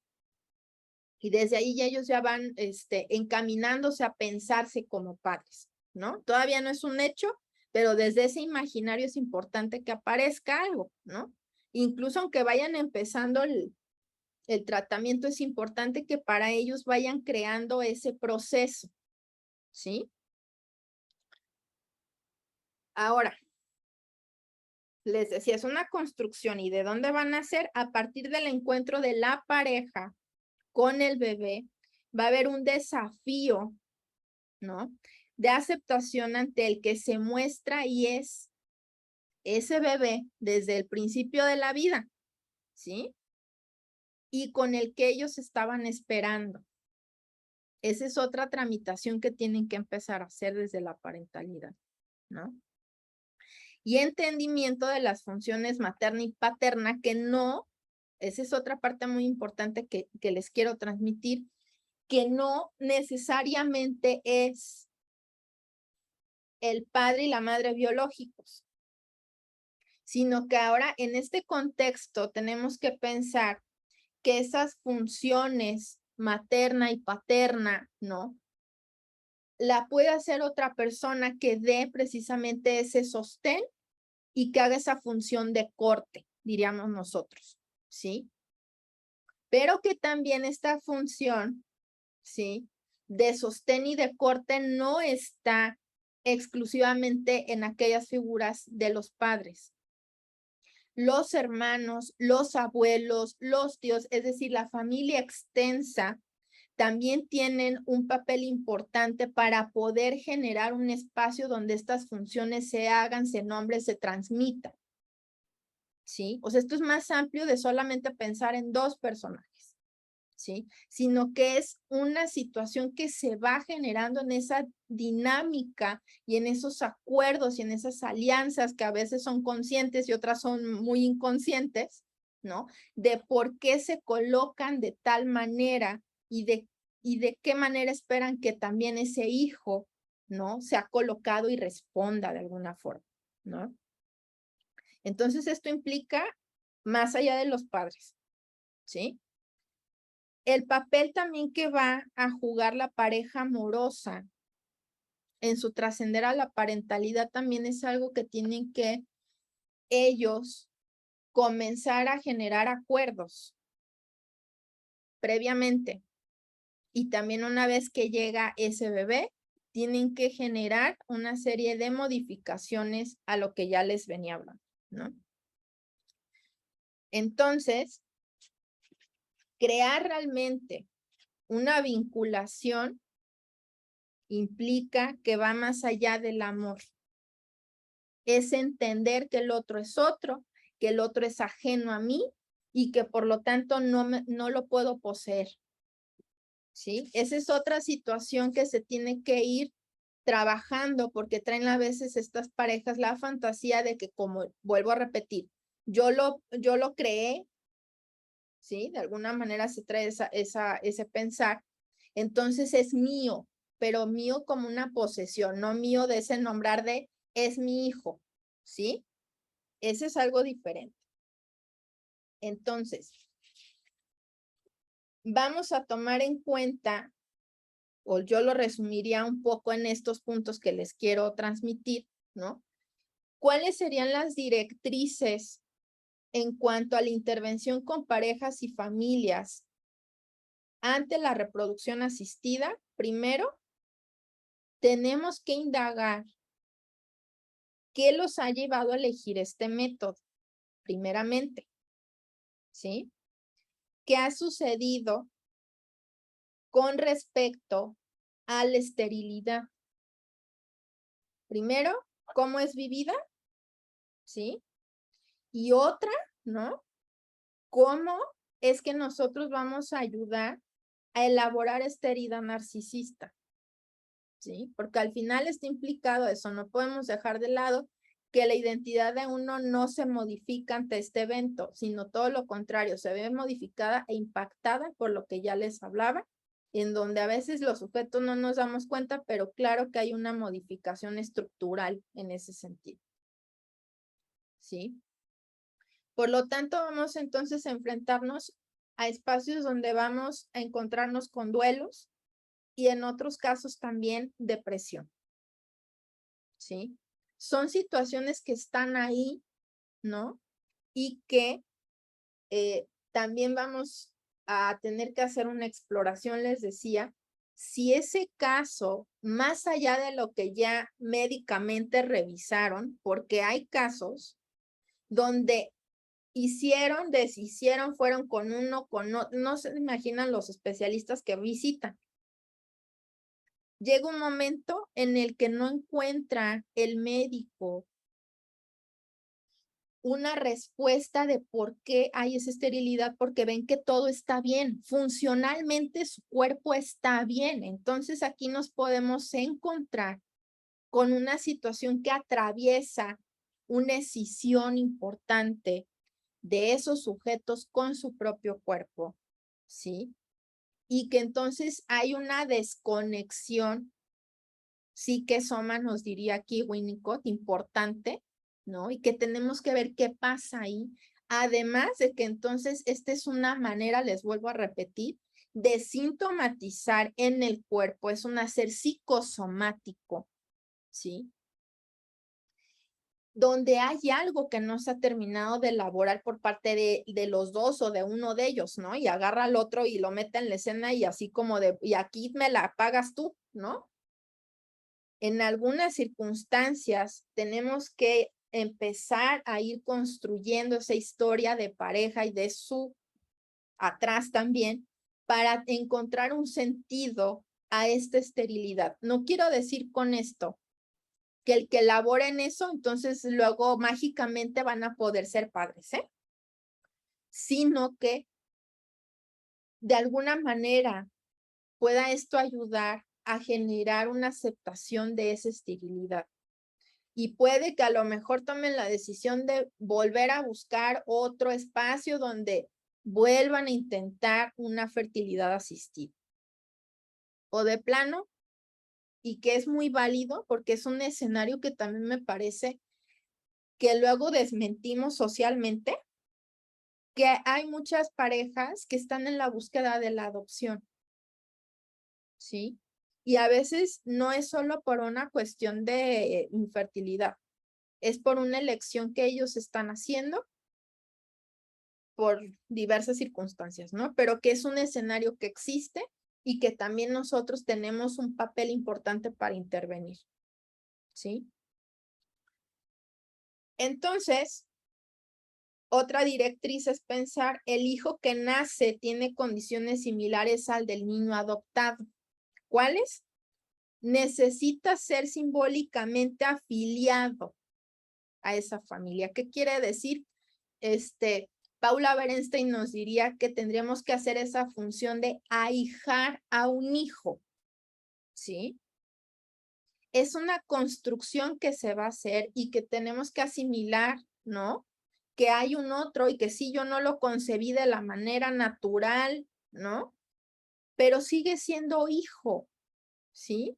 Speaker 2: Y desde ahí ya ellos ya van encaminándose a pensarse como padres, ¿no? Todavía no es un hecho, pero desde ese imaginario es importante que aparezca algo, ¿no? Incluso aunque vayan empezando el tratamiento, es importante que para ellos vayan creando ese proceso, ¿sí? Ahora, les decía, es una construcción. ¿Y de dónde van a ser? A partir del encuentro de la pareja con el bebé, va a haber un desafío, ¿no? De aceptación ante el que se muestra y es ese bebé desde el principio de la vida, ¿sí? Y con el que ellos estaban esperando. Esa es otra tramitación que tienen que empezar a hacer desde la parentalidad, ¿no? Y entendimiento de las funciones materna y paterna, que no, esa es otra parte muy importante que les quiero transmitir, que no necesariamente es el padre y la madre biológicos, sino que ahora en este contexto tenemos que pensar que esas funciones materna y paterna, ¿no? La puede hacer otra persona que dé precisamente ese sostén y que haga esa función de corte, diríamos nosotros, ¿sí? Pero que también esta función, ¿sí? De sostén y de corte no está exclusivamente en aquellas figuras de los padres. Los hermanos, los abuelos, los tíos, es decir, la familia extensa, también tienen un papel importante para poder generar un espacio donde estas funciones se hagan, se nombren, se transmitan. ¿Sí? O sea, esto es más amplio de solamente pensar en dos personajes, ¿sí? Sino que es una situación que se va generando en esa dinámica y en esos acuerdos y en esas alianzas que a veces son conscientes y otras son muy inconscientes, ¿no? De por qué se colocan de tal manera y de qué manera esperan que también ese hijo, ¿no? Se ha colocado y responda de alguna forma, ¿no? Entonces, esto implica más allá de los padres, ¿sí? El papel también que va a jugar la pareja amorosa en su trascender a la parentalidad también es algo que tienen que ellos comenzar a generar acuerdos previamente. Y también una vez que llega ese bebé, tienen que generar una serie de modificaciones a lo que ya les venía hablando, ¿no? Entonces, crear realmente una vinculación implica que va más allá del amor. Es entender que el otro es otro, que el otro es ajeno a mí y que por lo tanto no lo puedo poseer. ¿Sí? Esa es otra situación que se tiene que ir trabajando porque traen a veces estas parejas la fantasía de que, como vuelvo a repetir, yo lo creé, ¿sí? De alguna manera se trae ese pensar, entonces es mío, pero mío como una posesión, no mío de ese nombrar de es mi hijo, ¿sí? Ese es algo diferente. Entonces, vamos a tomar en cuenta, o yo lo resumiría un poco en estos puntos que les quiero transmitir, ¿no? ¿Cuáles serían las directrices en cuanto a la intervención con parejas y familias ante la reproducción asistida? Primero, tenemos que indagar qué los ha llevado a elegir este método, primeramente, ¿sí? ¿Qué ha sucedido con respecto a la esterilidad. Primero, cómo es vivida, ¿sí? Y otra, ¿no? ¿Cómo es que nosotros vamos a ayudar a elaborar esta herida narcisista? ¿Sí? Porque al final está implicado eso, no podemos dejar de lado que la identidad de uno no se modifica ante este evento, sino todo lo contrario, se ve modificada e impactada por lo que ya les hablaba, en donde a veces los sujetos no nos damos cuenta, pero claro que hay una modificación estructural en ese sentido. ¿Sí? Por lo tanto, vamos entonces a enfrentarnos a espacios donde vamos a encontrarnos con duelos y en otros casos también depresión. ¿Sí? Son situaciones que están ahí, ¿no? Y que también vamos a tener que hacer una exploración, les decía, si ese caso, más allá de lo que ya médicamente revisaron, porque hay casos donde hicieron, deshicieron, fueron con uno, con otro, no se imaginan los especialistas que visitan. Llega un momento en el que no encuentra el médico una respuesta de por qué hay esa esterilidad, porque ven que todo está bien, funcionalmente su cuerpo está bien. Entonces aquí nos podemos encontrar con una situación que atraviesa una escisión importante de esos sujetos con su propio cuerpo, ¿sí? Y que entonces hay una desconexión, sí que Soma nos diría aquí, Winnicott, importante, ¿no? Y que tenemos que ver qué pasa ahí. Además de que entonces esta es una manera, les vuelvo a repetir, de sintomatizar en el cuerpo, es un hacer psicosomático, ¿sí? Donde hay algo que no se ha terminado de elaborar por parte de los dos o de uno de ellos, ¿no? Y agarra al otro y lo mete en la escena y así como de, y aquí me la pagas tú, ¿no? En algunas circunstancias tenemos que empezar a ir construyendo esa historia de pareja y de su atrás también para encontrar un sentido a esta esterilidad. No quiero decir con esto que el que elabora en eso, entonces luego mágicamente van a poder ser padres, ¿eh? Sino que de alguna manera pueda esto ayudar a generar una aceptación de esa esterilidad. Y puede que a lo mejor tomen la decisión de volver a buscar otro espacio donde vuelvan a intentar una fertilidad asistida. O de plano, y que es muy válido porque es un escenario que también me parece que luego desmentimos socialmente, que hay muchas parejas que están en la búsqueda de la adopción, ¿sí? Y a veces no es solo por una cuestión de infertilidad, es por una elección que ellos están haciendo por diversas circunstancias, ¿no? Pero que es un escenario que existe y que también nosotros tenemos un papel importante para intervenir, ¿sí? Entonces, otra directriz es pensar, el hijo que nace tiene condiciones similares al del niño adoptado. ¿Cuáles? Necesita ser simbólicamente afiliado a esa familia. ¿Qué quiere decir? Paula Berenstein nos diría que tendríamos que hacer esa función de ahijar a un hijo, ¿sí? Es una construcción que se va a hacer y que tenemos que asimilar, ¿no? Que hay un otro y que sí, yo no lo concebí de la manera natural, ¿no? Pero sigue siendo hijo, ¿sí?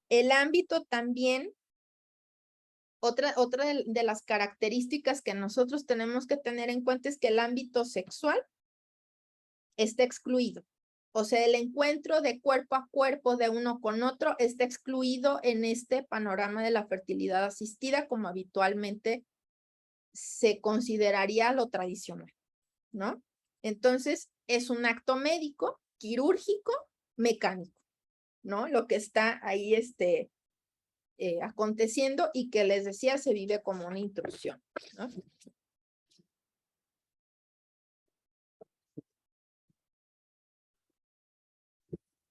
Speaker 2: El ámbito también, otra de las características que nosotros tenemos que tener en cuenta es que el ámbito sexual está excluido. O sea, el encuentro de cuerpo a cuerpo de uno con otro está excluido en este panorama de la fertilidad asistida como habitualmente se consideraría lo tradicional, ¿no? Entonces, es un acto médico, quirúrgico, mecánico, ¿no? Lo que está ahí aconteciendo y que les decía se vive como una intrusión, ¿no?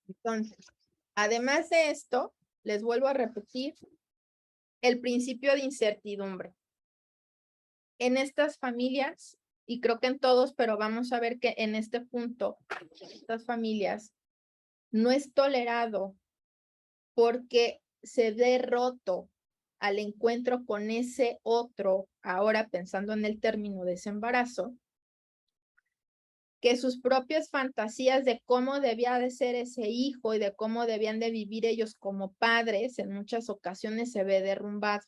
Speaker 2: Entonces, Además de esto, les vuelvo a repetir el principio de incertidumbre. En estas familias, y creo que en todos, pero vamos a ver que en este punto, estas familias, no es tolerado porque se ve roto al encuentro con ese otro, ahora pensando en el término de ese embarazo, que sus propias fantasías de cómo debía de ser ese hijo y de cómo debían de vivir ellos como padres, en muchas ocasiones se ve derrumbado.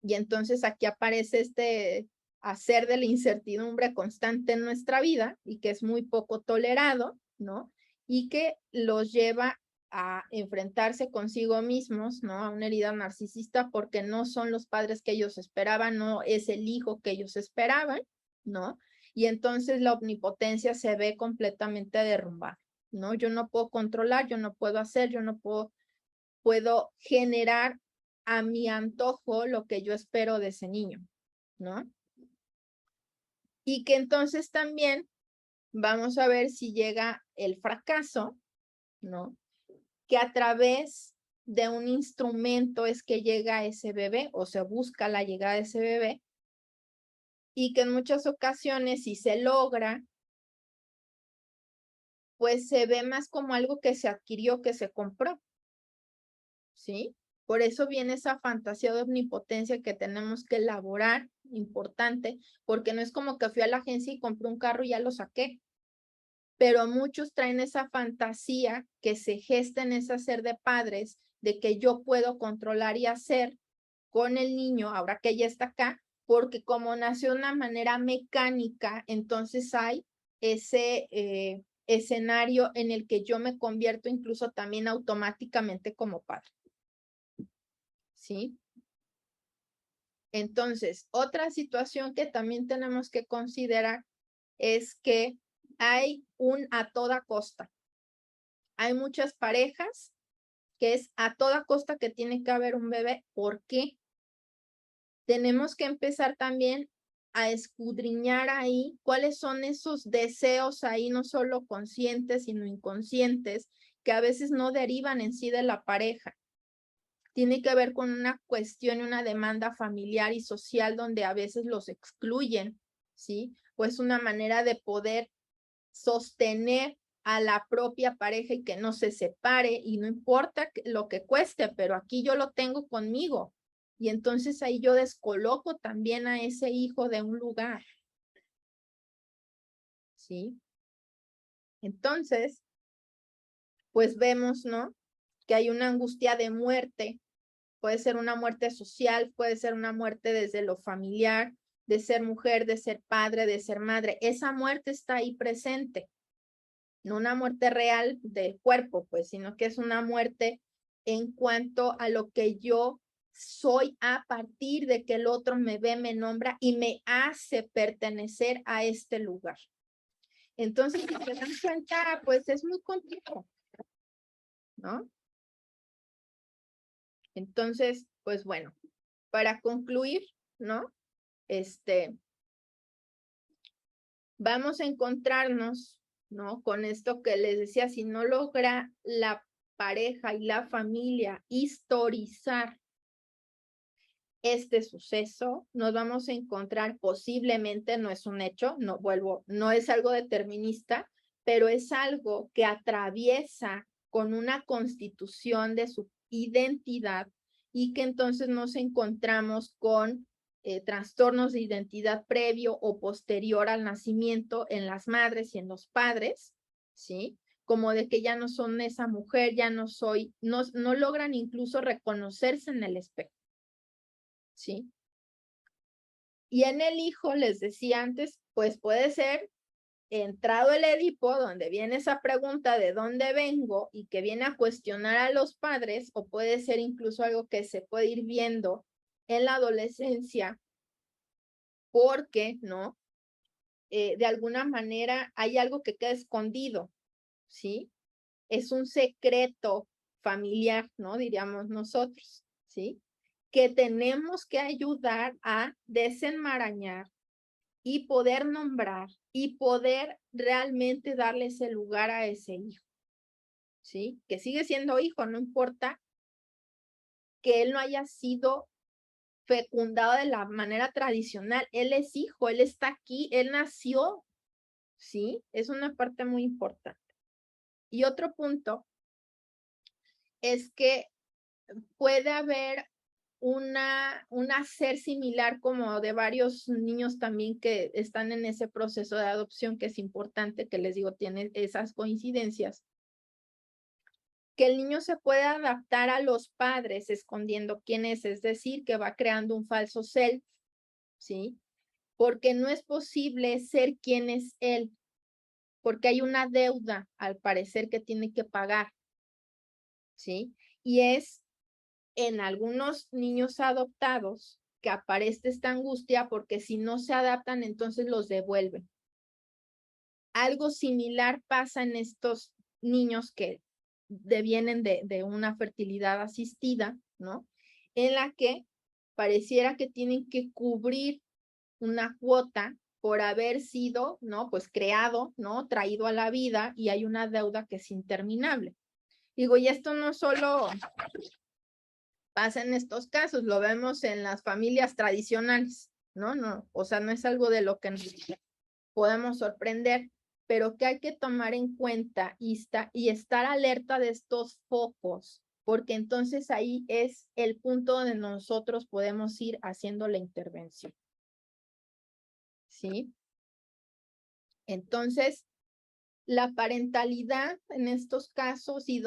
Speaker 2: Y entonces aquí aparece este hacer de la incertidumbre constante en nuestra vida y que es muy poco tolerado, ¿no? Y que los lleva a enfrentarse consigo mismos, ¿no? A una herida narcisista porque no son los padres que ellos esperaban, no es el hijo que ellos esperaban, ¿no? Y entonces la omnipotencia se ve completamente derrumbada, ¿no? Yo no puedo controlar, yo no puedo hacer, yo no puedo generar a mi antojo lo que yo espero de ese niño, ¿no? Y que entonces también vamos a ver si llega el fracaso, ¿no? Que a través de un instrumento es que llega ese bebé o se busca la llegada de ese bebé y que en muchas ocasiones si se logra, pues se ve más como algo que se adquirió, que se compró, ¿sí? Por eso viene esa fantasía de omnipotencia que tenemos que elaborar, importante, porque no es como que fui a la agencia y compré un carro y ya lo saqué. Pero muchos traen esa fantasía que se gesta en ese hacer de padres, de que yo puedo controlar y hacer con el niño, ahora que ya está acá, porque como nació de una manera mecánica, entonces hay ese escenario en el que yo me convierto incluso también automáticamente como padre. ¿Sí? Entonces, otra situación que también tenemos que considerar es que hay un a toda costa. Hay muchas parejas que es a toda costa que tiene que haber un bebé. ¿Por qué? Tenemos que empezar también a escudriñar ahí cuáles son esos deseos ahí, no solo conscientes, sino inconscientes, que a veces no derivan en sí de la pareja. Tiene que ver con una cuestión, una demanda familiar y social donde a veces los excluyen, ¿sí? Pues una manera de poder sostener a la propia pareja y que no se separe y no importa lo que cueste, pero aquí yo lo tengo conmigo. Y entonces ahí yo descoloco también a ese hijo de un lugar, ¿sí? Entonces, pues vemos, ¿no? Que hay una angustia de muerte. Puede ser una muerte social, puede ser una muerte desde lo familiar, de ser mujer, de ser padre, de ser madre. Esa muerte está ahí presente. No una muerte real del cuerpo, pues, sino que es una muerte en cuanto a lo que yo soy a partir de que el otro me ve, me nombra y me hace pertenecer a este lugar. Entonces, si se dan cuenta, pues es muy complejo, ¿no? Entonces, pues bueno, para concluir, ¿no? Vamos a encontrarnos, ¿no? Con esto que les decía, si no logra la pareja y la familia historizar este suceso, nos vamos a encontrar posiblemente, no es un hecho, no es algo determinista, pero es algo que atraviesa con una constitución de su identidad y que entonces nos encontramos con trastornos de identidad previo o posterior al nacimiento en las madres y en los padres, ¿sí? Como de que ya no son esa mujer, ya no soy, no logran incluso reconocerse en el espejo, ¿sí? Y en el hijo, les decía antes, pues puede ser entrado el Edipo, donde viene esa pregunta de dónde vengo y que viene a cuestionar a los padres, o puede ser incluso algo que se puede ir viendo en la adolescencia, porque, ¿no? De alguna manera hay algo que queda escondido, ¿sí? Es un secreto familiar, ¿no? Diríamos nosotros, ¿sí? Que tenemos que ayudar a desenmarañar y poder nombrar y poder realmente darle ese lugar a ese hijo, ¿sí? Que sigue siendo hijo, no importa que él no haya sido fecundado de la manera tradicional. Él es hijo, él está aquí, él nació, ¿sí? Es una parte muy importante. Y otro punto es que puede haber un ser similar como de varios niños también que están en ese proceso de adopción, que es importante, que les digo, tiene esas coincidencias, que el niño se puede adaptar a los padres escondiendo quién es decir, que va creando un falso self, ¿sí? Porque no es posible ser quien es él, porque hay una deuda, al parecer, que tiene que pagar, ¿sí? Y es en algunos niños adoptados que aparece esta angustia porque si no se adaptan, entonces los devuelven. Algo similar pasa en estos niños que devienen de una fertilidad asistida, ¿no? En la que pareciera que tienen que cubrir una cuota por haber sido, ¿no? Pues creado, ¿no? Traído a la vida y hay una deuda que es interminable. Digo, y esto no solo pasa en estos casos, lo vemos en las familias tradicionales, ¿no? No, o sea, no es algo de lo que nos podemos sorprender, pero que hay que tomar en cuenta y estar alerta de estos focos, porque entonces ahí es el punto donde nosotros podemos ir haciendo la intervención. ¿Sí? Entonces, la parentalidad en estos casos y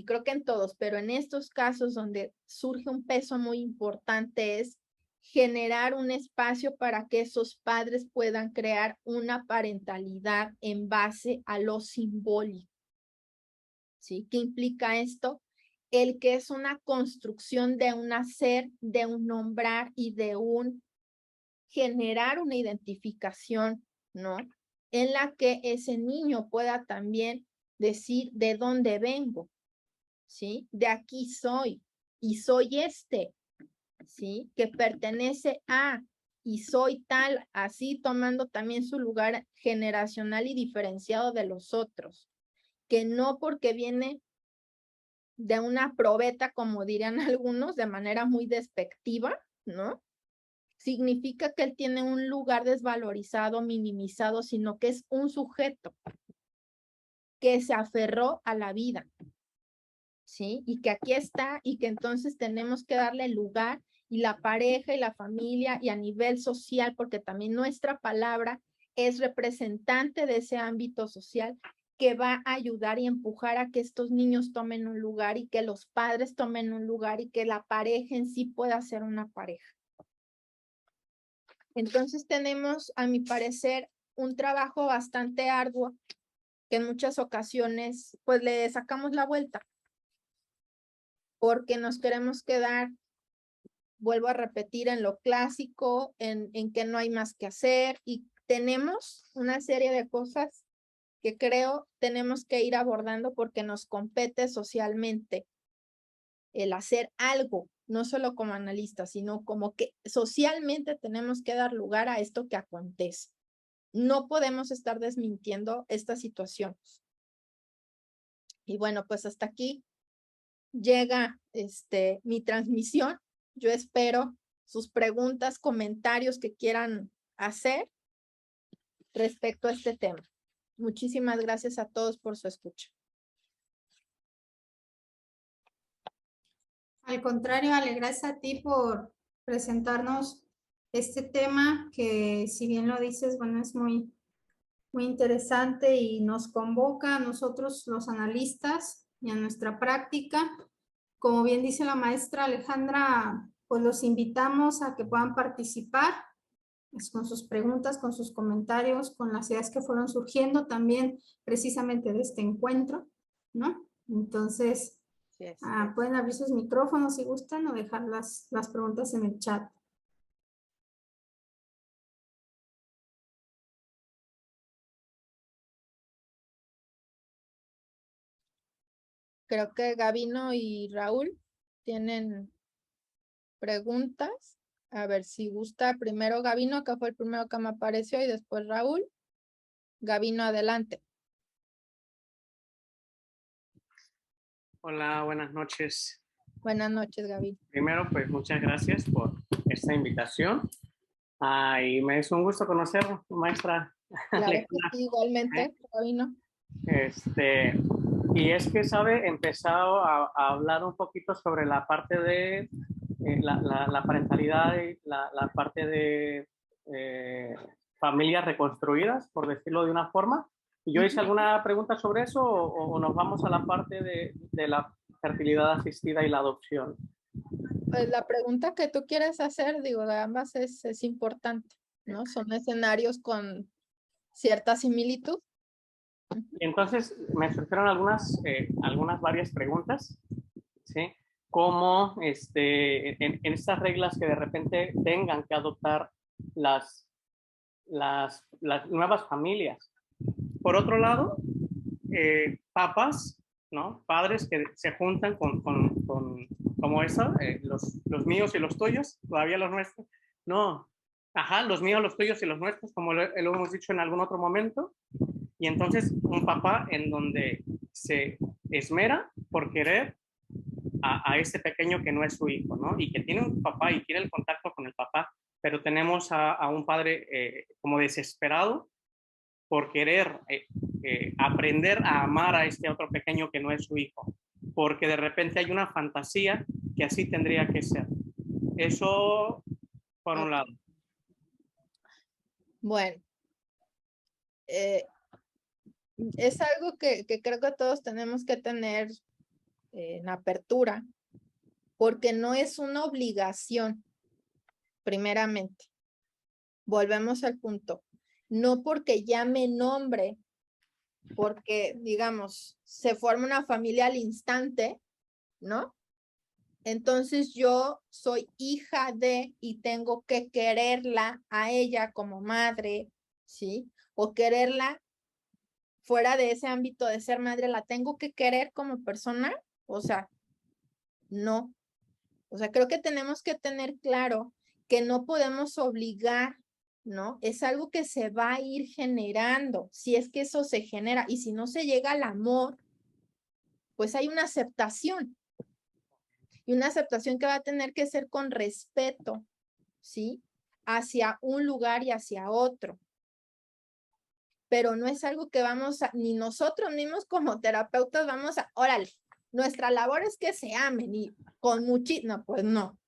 Speaker 2: creo que en todos, pero en estos casos donde surge un peso muy importante es generar un espacio para que esos padres puedan crear una parentalidad en base a lo simbólico. ¿Sí? ¿Qué implica esto? El que es una construcción de un hacer, de un nombrar y de un generar una identificación, ¿no? En la que ese niño pueda también decir de dónde vengo, ¿sí? De aquí soy y soy ¿sí? Que pertenece a y soy tal, así tomando también su lugar generacional y diferenciado de los otros, que no porque viene de una probeta, como dirían algunos, de manera muy despectiva, ¿no? Significa que él tiene un lugar desvalorizado, minimizado, sino que es un sujeto que se aferró a la vida, ¿sí? Y que aquí está y que entonces tenemos que darle lugar y la pareja y la familia y a nivel social, porque también nuestra palabra es representante de ese ámbito social que va a ayudar y empujar a que estos niños tomen un lugar y que los padres tomen un lugar y que la pareja en sí pueda ser una pareja. Entonces tenemos, a mi parecer, un trabajo bastante arduo que en muchas ocasiones pues le sacamos la vuelta porque nos queremos quedar, vuelvo a repetir, en lo clásico, en que no hay más que hacer y tenemos una serie de cosas que creo tenemos que ir abordando porque nos compete socialmente el hacer algo, no solo como analistas, sino como que socialmente tenemos que dar lugar a esto que acontece. No podemos estar desmintiendo estas situaciones. Y bueno, pues hasta aquí llega mi transmisión. Yo espero sus preguntas, comentarios que quieran hacer respecto a este tema. Muchísimas gracias a todos por su escucha.
Speaker 1: Al contrario, Ale, gracias a ti por presentarnos este tema que, si bien lo dices, bueno, es muy, muy interesante y nos convoca a nosotros los analistas y a nuestra práctica. Como bien dice la maestra Alejandra, pues los invitamos a que puedan participar pues, con sus preguntas, con sus comentarios, con las ideas que fueron surgiendo también precisamente de este encuentro, ¿no? Entonces, pueden abrir sus micrófonos si gustan o dejar las preguntas en el chat.
Speaker 2: Creo que Gabino y Raúl tienen preguntas. A ver si gusta primero Gabino, que fue el primero que me apareció, y después Raúl. Gabino, adelante.
Speaker 3: Hola, buenas noches.
Speaker 2: Buenas noches, Gaby.
Speaker 3: Primero, pues muchas gracias por esta invitación. Y me es un gusto conocer, maestra
Speaker 2: Claro que
Speaker 3: Alejandra.
Speaker 2: sí, igualmente, Gaby, ¿no?
Speaker 3: Y es que, ¿sabe? He empezado a hablar un poquito sobre la parte de la parentalidad y la parte de familias reconstruidas, por decirlo de una forma. ¿Y yo hice alguna pregunta sobre eso o nos vamos a la parte de la fertilidad asistida y la adopción?
Speaker 2: Pues la pregunta que tú quieres hacer, digo, de ambas es importante, ¿no? Son escenarios con cierta similitud.
Speaker 3: Y entonces me surgieron algunas varias preguntas, ¿sí? Como en estas reglas que de repente tengan que adoptar las nuevas familias. Por otro lado, papás, ¿no? Padres que se juntan como esa, los míos y los tuyos, todavía los nuestros. No, ajá, los míos, los tuyos y los nuestros, como lo hemos dicho en algún otro momento. Y entonces un papá en donde se esmera por querer a ese pequeño que no es su hijo, ¿no? Y que tiene un papá y quiere el contacto con el papá, pero tenemos a un padre como desesperado por querer aprender a amar a este otro pequeño que no es su hijo, porque de repente hay una fantasía que así tendría que ser. Eso por un lado.
Speaker 2: Bueno, es algo que creo que todos tenemos que tener en apertura, porque no es una obligación, primeramente. Volvemos al punto. No porque llame nombre, porque, digamos, se forma una familia al instante, ¿no? Entonces yo soy hija de y tengo que quererla a ella como madre, ¿sí? O quererla fuera de ese ámbito de ser madre, la tengo que querer como persona, o sea, no. O sea, creo que tenemos que tener claro que no podemos obligar, ¿no? Es algo que se va a ir generando, si es que eso se genera, y si no se llega al amor, pues hay una aceptación, y una aceptación que va a tener que ser con respeto, ¿sí? Hacia un lugar y hacia otro. Pero no es algo que vamos a, ni nosotros mismos como terapeutas vamos a, órale, nuestra labor es que se amen y con muchísimo, no, pues no.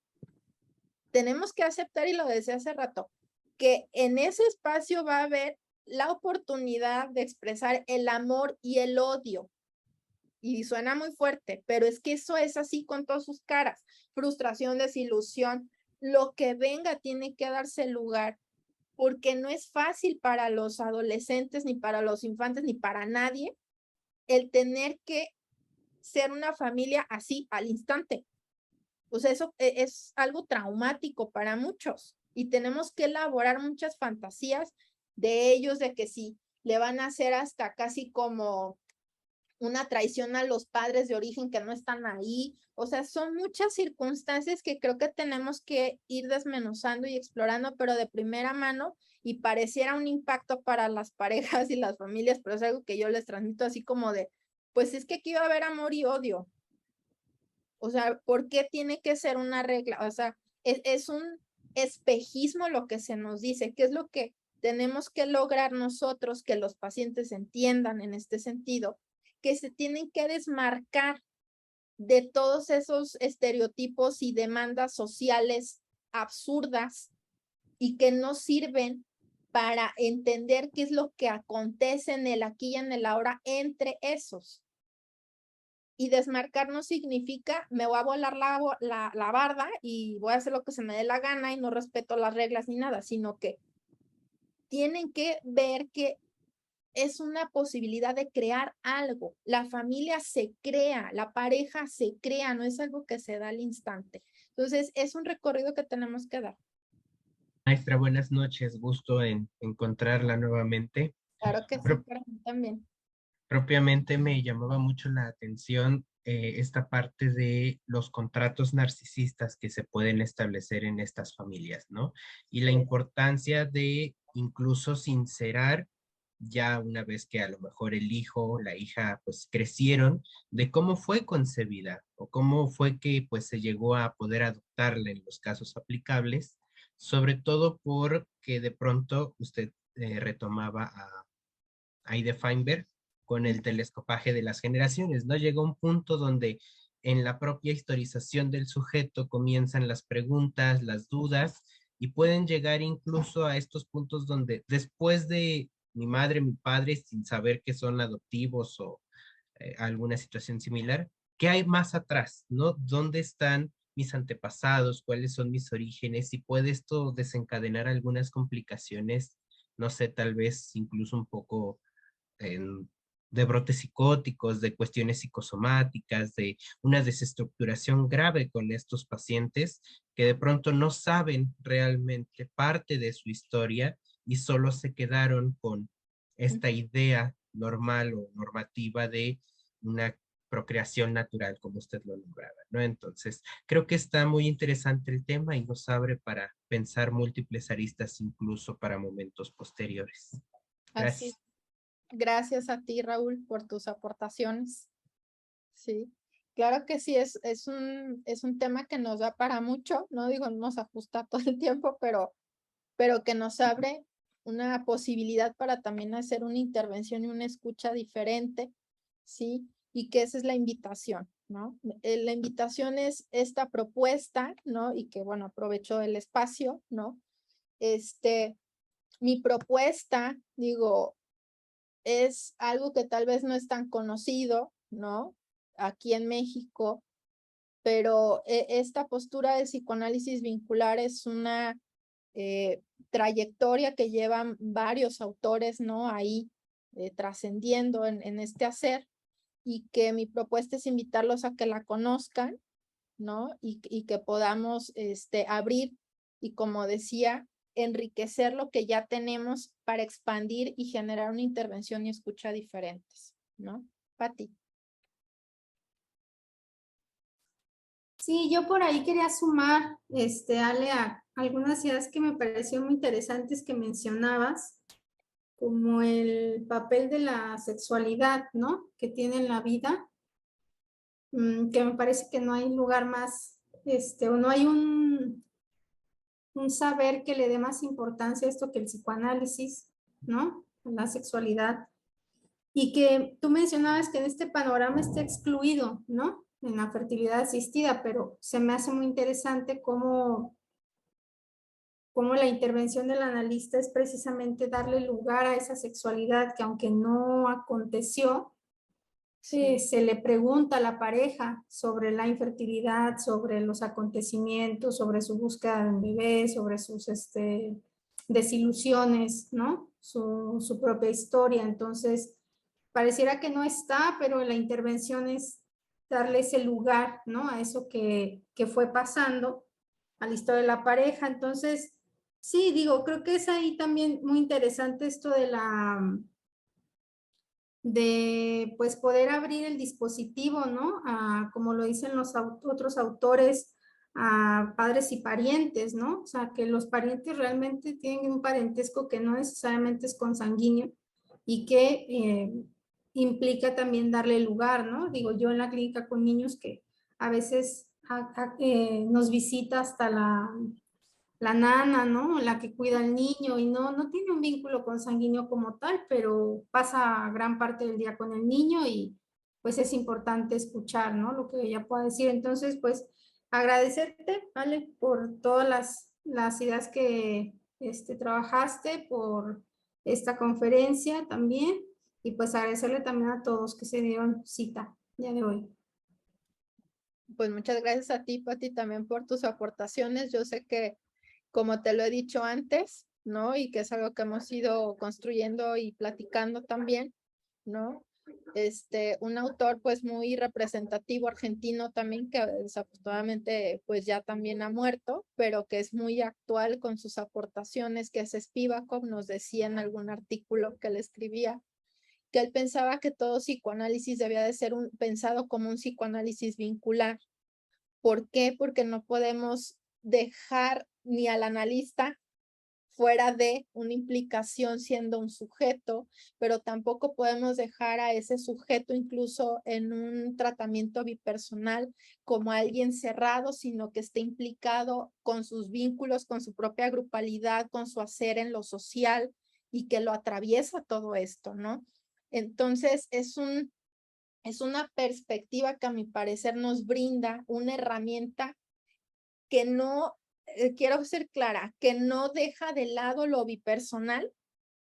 Speaker 2: Tenemos que aceptar, y lo decía hace rato, que en ese espacio va a haber la oportunidad de expresar el amor y el odio. Y suena muy fuerte, pero es que eso es así con todas sus caras. Frustración, desilusión, lo que venga tiene que darse lugar, porque no es fácil para los adolescentes, ni para los infantes, ni para nadie, el tener que ser una familia así al instante. O sea, eso es algo traumático para muchos y tenemos que elaborar muchas fantasías de ellos, de que sí, le van a hacer hasta casi como una traición a los padres de origen que no están ahí. O sea, son muchas circunstancias que creo que tenemos que ir desmenuzando y explorando, pero de primera mano, y pareciera un impacto para las parejas y las familias, pero es algo que yo les transmito así como de, pues es que aquí va a haber amor y odio. O sea, ¿por qué tiene que ser una regla? O sea, es un espejismo lo que se nos dice, que es lo que tenemos que lograr nosotros, que los pacientes entiendan en este sentido, que se tienen que desmarcar de todos esos estereotipos y demandas sociales absurdas y que no sirven para entender qué es lo que acontece en el aquí y en el ahora entre esos. Y desmarcar no significa me voy a volar la barda y voy a hacer lo que se me dé la gana y no respeto las reglas ni nada, sino que tienen que ver que es una posibilidad de crear algo. La familia se crea, la pareja se crea, no es algo que se da al instante. Entonces, es un recorrido que tenemos que dar.
Speaker 4: Maestra, buenas noches. Gusto en encontrarla nuevamente.
Speaker 2: Claro que sí, para mí también.
Speaker 4: Propiamente me llamaba mucho la atención esta parte de los contratos narcisistas que se pueden establecer en estas familias, ¿no? Y la importancia de incluso sincerar ya una vez que a lo mejor el hijo o la hija pues crecieron, de cómo fue concebida o cómo fue que pues se llegó a poder adoptarla en los casos aplicables, sobre todo porque de pronto usted retomaba a Ida Feinberg con el telescopaje de las generaciones, ¿no? Llega un punto donde en la propia historización del sujeto comienzan las preguntas, las dudas, y pueden llegar incluso a estos puntos donde después de mi madre, mi padre, sin saber que son adoptivos o alguna situación similar, ¿qué hay más atrás, no? ¿Dónde están mis antepasados? ¿Cuáles son mis orígenes? Y puede esto desencadenar algunas complicaciones, no sé, tal vez incluso un poco de brotes psicóticos, de cuestiones psicosomáticas, de una desestructuración grave con estos pacientes que de pronto no saben realmente parte de su historia y solo se quedaron con esta idea normal o normativa de una procreación natural, como usted lo nombraba, ¿no? Entonces, creo que está muy interesante el tema y nos abre para pensar múltiples aristas incluso para momentos posteriores.
Speaker 2: Así.
Speaker 4: Gracias.
Speaker 2: Gracias a ti, Raúl, por tus aportaciones. Sí, claro que sí, es un tema que nos da para mucho, no digo, no nos ajusta todo el tiempo, pero que nos abre una posibilidad para también hacer una intervención y una escucha diferente, ¿sí? Y que esa es la invitación, ¿no? La invitación es esta propuesta, ¿no? Y que, bueno, aprovecho el espacio, ¿no? Mi propuesta, digo, es algo que tal vez no es tan conocido, ¿no? Aquí en México, pero esta postura de psicoanálisis vincular es una trayectoria que llevan varios autores, ¿no? Ahí trascendiendo en este hacer, y que mi propuesta es invitarlos a que la conozcan, ¿no? Y que podamos abrir y, como decía, enriquecer lo que ya tenemos para expandir y generar una intervención y escucha diferentes, ¿no? Pati.
Speaker 1: Sí, yo por ahí quería sumar, Ale, a algunas ideas que me parecieron muy interesantes que mencionabas, como el papel de la sexualidad, ¿no? Que tiene en la vida, que me parece que no hay lugar más, o no hay un saber que le dé más importancia a esto que el psicoanálisis, ¿no? La sexualidad. Y que tú mencionabas que en este panorama está excluido, ¿no? En la fertilidad asistida, pero se me hace muy interesante cómo la intervención del analista es precisamente darle lugar a esa sexualidad que, aunque no aconteció, se le pregunta a la pareja sobre la infertilidad, sobre los acontecimientos, sobre su búsqueda de un bebé, sobre sus desilusiones, ¿no? Su propia historia. Entonces, pareciera que no está, pero la intervención es darle ese lugar, ¿no? A eso que fue pasando, a la historia de la pareja. Entonces, sí, digo, creo que es ahí también muy interesante esto de pues poder abrir el dispositivo, ¿no? Como lo dicen los otros autores, a padres y parientes, ¿no? O sea, que los parientes realmente tienen un parentesco que no necesariamente es consanguíneo y que implica también darle lugar, ¿no? Digo, yo en la clínica con niños que a veces nos visita hasta la nana, ¿no? La que cuida al niño y no tiene un vínculo consanguíneo como tal, pero pasa gran parte del día con el niño y pues es importante escuchar, ¿no? Lo que ella pueda decir. Entonces, pues agradecerte, ¿vale? Por todas las ideas que trabajaste, por esta conferencia también y pues agradecerle también a todos que se dieron cita el día de hoy.
Speaker 2: Pues muchas gracias a ti, Pati, también por tus aportaciones. Yo sé que, como te lo he dicho antes, ¿no? Y que es algo que hemos ido construyendo y platicando también, ¿no? Un autor pues muy representativo argentino también, que desafortunadamente pues ya también ha muerto, pero que es muy actual con sus aportaciones, que es Spivakov. Nos decía en algún artículo que le escribía que él pensaba que todo psicoanálisis debía de ser pensado como un psicoanálisis vincular. ¿Por qué? Porque no podemos dejar ni al analista fuera de una implicación siendo un sujeto, pero tampoco podemos dejar a ese sujeto incluso en un tratamiento bipersonal como alguien cerrado, sino que esté implicado con sus vínculos, con su propia grupalidad, con su hacer en lo social y que lo atraviesa todo esto, ¿no? Entonces, es una perspectiva que a mi parecer nos brinda una herramienta que no, quiero ser clara, que no deja de lado lo bipersonal,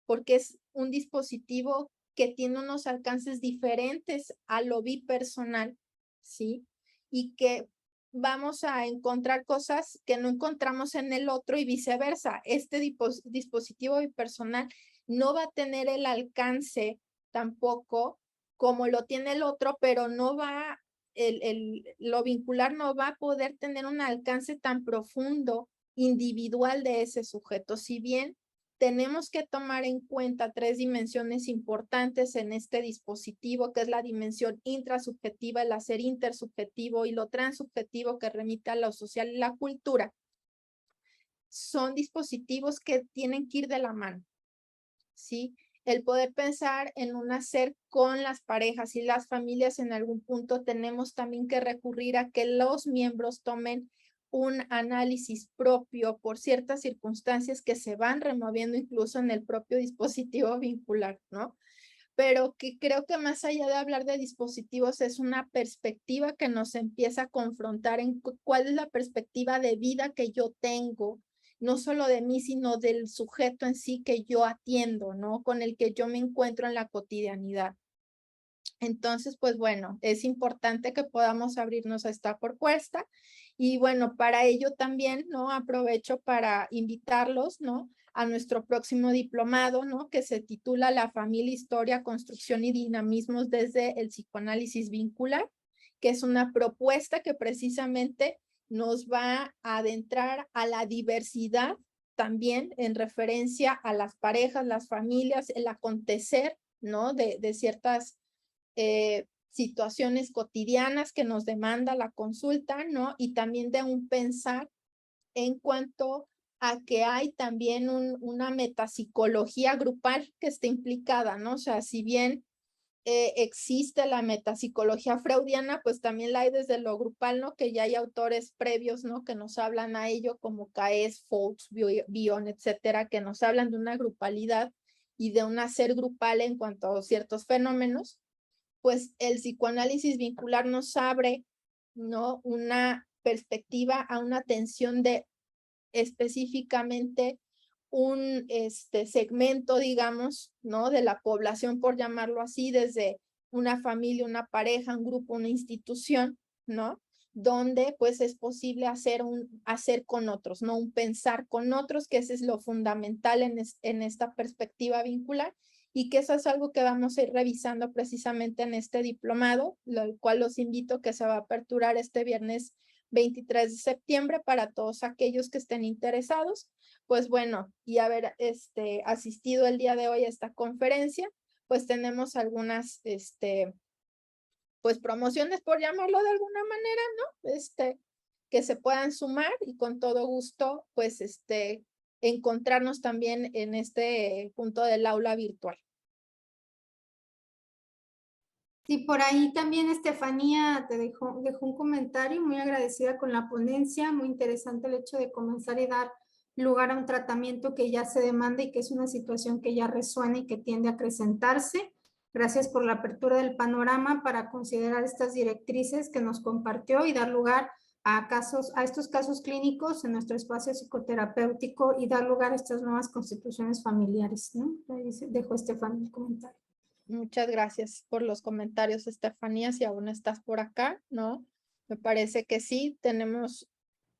Speaker 2: porque es un dispositivo que tiene unos alcances diferentes a lo bipersonal, ¿sí? Y que vamos a encontrar cosas que no encontramos en el otro y viceversa. Este dispositivo bipersonal no va a tener el alcance tampoco como lo tiene el otro, pero no va, lo vincular no va a poder tener un alcance tan profundo, individual de ese sujeto. Si bien tenemos que tomar en cuenta 3 dimensiones importantes en este dispositivo, que es la dimensión intrasubjetiva, el hacer intersubjetivo y lo transsubjetivo que remite a lo social y la cultura. Son dispositivos que tienen que ir de la mano, ¿sí? El poder pensar en un hacer con las parejas y las familias en algún punto tenemos también que recurrir a que los miembros tomen un análisis propio por ciertas circunstancias que se van removiendo incluso en el propio dispositivo vincular, ¿no? Pero que creo que más allá de hablar de dispositivos es una perspectiva que nos empieza a confrontar en cuál es la perspectiva de vida que yo tengo, no solo de mí, sino del sujeto en sí que yo atiendo, ¿no? Con el que yo me encuentro en la cotidianidad. Entonces, pues bueno, es importante que podamos abrirnos a esta propuesta y bueno, para ello también, ¿no? Aprovecho para invitarlos, ¿no? A nuestro próximo diplomado, ¿no? Que se titula La familia, historia, construcción y dinamismos desde el psicoanálisis vincular, que es una propuesta que precisamente nos va a adentrar a la diversidad también en referencia a las parejas, las familias, el acontecer, ¿no? De ciertas situaciones cotidianas que nos demanda la consulta, ¿no? Y también de un pensar en cuanto a que hay también una metapsicología grupal que está implicada, ¿no? O sea, si bien existe la metapsicología freudiana, pues también la hay desde lo grupal, ¿no? Que ya hay autores previos, ¿no? Que nos hablan a ello, como Caes, Fouts, Bion, etcétera, que nos hablan de una grupalidad y de un hacer grupal en cuanto a ciertos fenómenos. Pues el psicoanálisis vincular nos abre, ¿no? Una perspectiva a una atención de específicamente un segmento, digamos, ¿no? De la población, por llamarlo así, desde una familia, una pareja, un grupo, una institución, ¿no? Donde pues es posible hacer con otros, ¿no? Un pensar con otros, que ese es lo fundamental en esta perspectiva vincular y que eso es algo que vamos a ir revisando precisamente en este diplomado, lo cual los invito que se va a aperturar este viernes 23 de septiembre para todos aquellos que estén interesados. Pues bueno, y haber asistido el día de hoy a esta conferencia, pues tenemos algunas pues promociones, por llamarlo de alguna manera, ¿no? Que se puedan sumar y con todo gusto, pues encontrarnos también en este punto del aula virtual.
Speaker 1: Sí, por ahí también Estefanía te dejó un comentario, muy agradecida con la ponencia, muy interesante el hecho de comenzar y dar lugar a un tratamiento que ya se demanda y que es una situación que ya resuena y que tiende a acrecentarse. Gracias por la apertura del panorama para considerar estas directrices que nos compartió y dar lugar a estos casos clínicos en nuestro espacio psicoterapéutico y dar lugar a estas nuevas constituciones familiares, ¿no? Ahí dejó Estefanía el comentario.
Speaker 2: Muchas gracias por los comentarios, Estefanía, si aún estás por acá, ¿no? Me parece que sí, tenemos,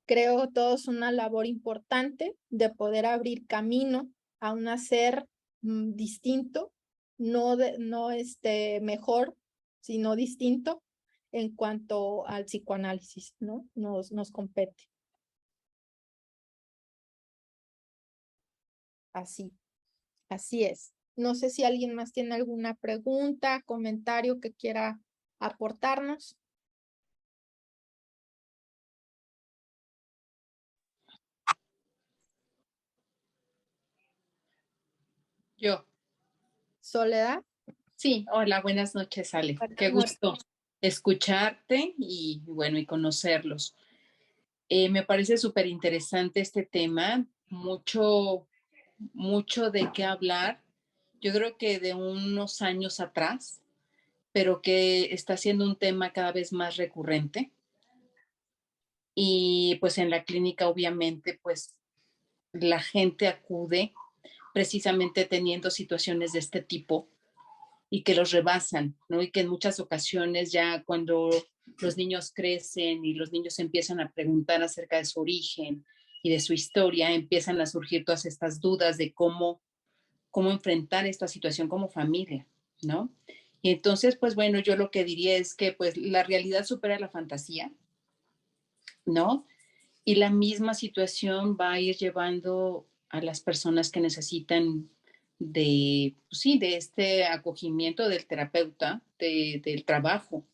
Speaker 2: creo, todos una labor importante de poder abrir camino a un hacer distinto, no mejor, sino distinto en cuanto al psicoanálisis, ¿no? Nos compete. Así es. No sé si alguien más tiene alguna pregunta, comentario que quiera aportarnos.
Speaker 5: Yo.
Speaker 2: Soledad.
Speaker 5: Sí, hola, buenas noches, Ale.
Speaker 2: Buenas
Speaker 5: Qué
Speaker 2: noches.
Speaker 5: gusto escucharte y bueno, y conocerlos. Me parece súper interesante este tema, mucho de qué hablar. Yo creo que de unos años atrás, pero que está siendo un tema cada vez más recurrente. Y pues en la clínica, obviamente, pues la gente acude precisamente teniendo situaciones de este tipo y que los rebasan, ¿no? Y que en muchas ocasiones ya cuando los niños crecen y los niños empiezan a preguntar acerca de su origen y de su historia, empiezan a surgir todas estas dudas de cómo enfrentar esta situación como familia, ¿no? Y entonces, pues bueno, yo lo que diría es que pues la realidad supera la fantasía, ¿no? Y la misma situación va a ir llevando a las personas que necesitan de, pues sí, de este acogimiento del terapeuta, del trabajo,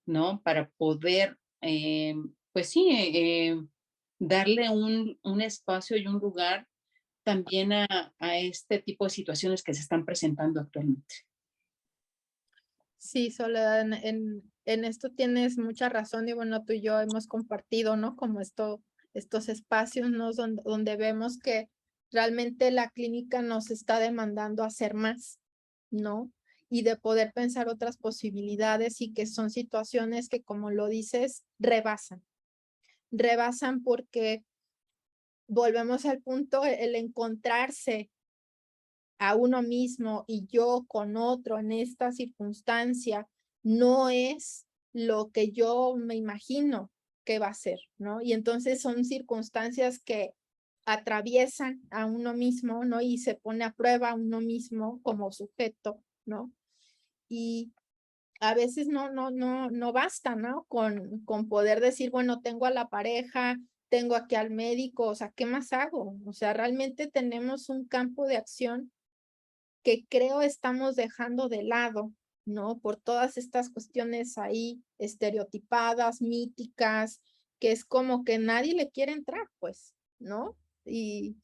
Speaker 5: ¿no? Para poder, pues sí, darle un espacio y un lugar también a este tipo de situaciones que se están presentando actualmente.
Speaker 2: Sí, Soledad, en esto tienes mucha razón y bueno, tú y yo hemos compartido, ¿no? Como estos espacios, ¿no? Donde vemos que realmente la clínica nos está demandando hacer más, ¿no? Y de poder pensar otras posibilidades y que son situaciones que, como lo dices, rebasan porque volvemos al punto, el encontrarse a uno mismo y yo con otro en esta circunstancia no es lo que yo me imagino que va a ser, ¿no? Y entonces son circunstancias que atraviesan a uno mismo, ¿no? Y se pone a prueba a uno mismo como sujeto, ¿no? Y a veces no basta, ¿no? Con poder decir, bueno, tengo a la pareja, tengo aquí al médico, o sea, ¿qué más hago? O sea, realmente tenemos un campo de acción que creo estamos dejando de lado, ¿no? Por todas estas cuestiones ahí estereotipadas, míticas, que es como que nadie le quiere entrar, pues, ¿no? Y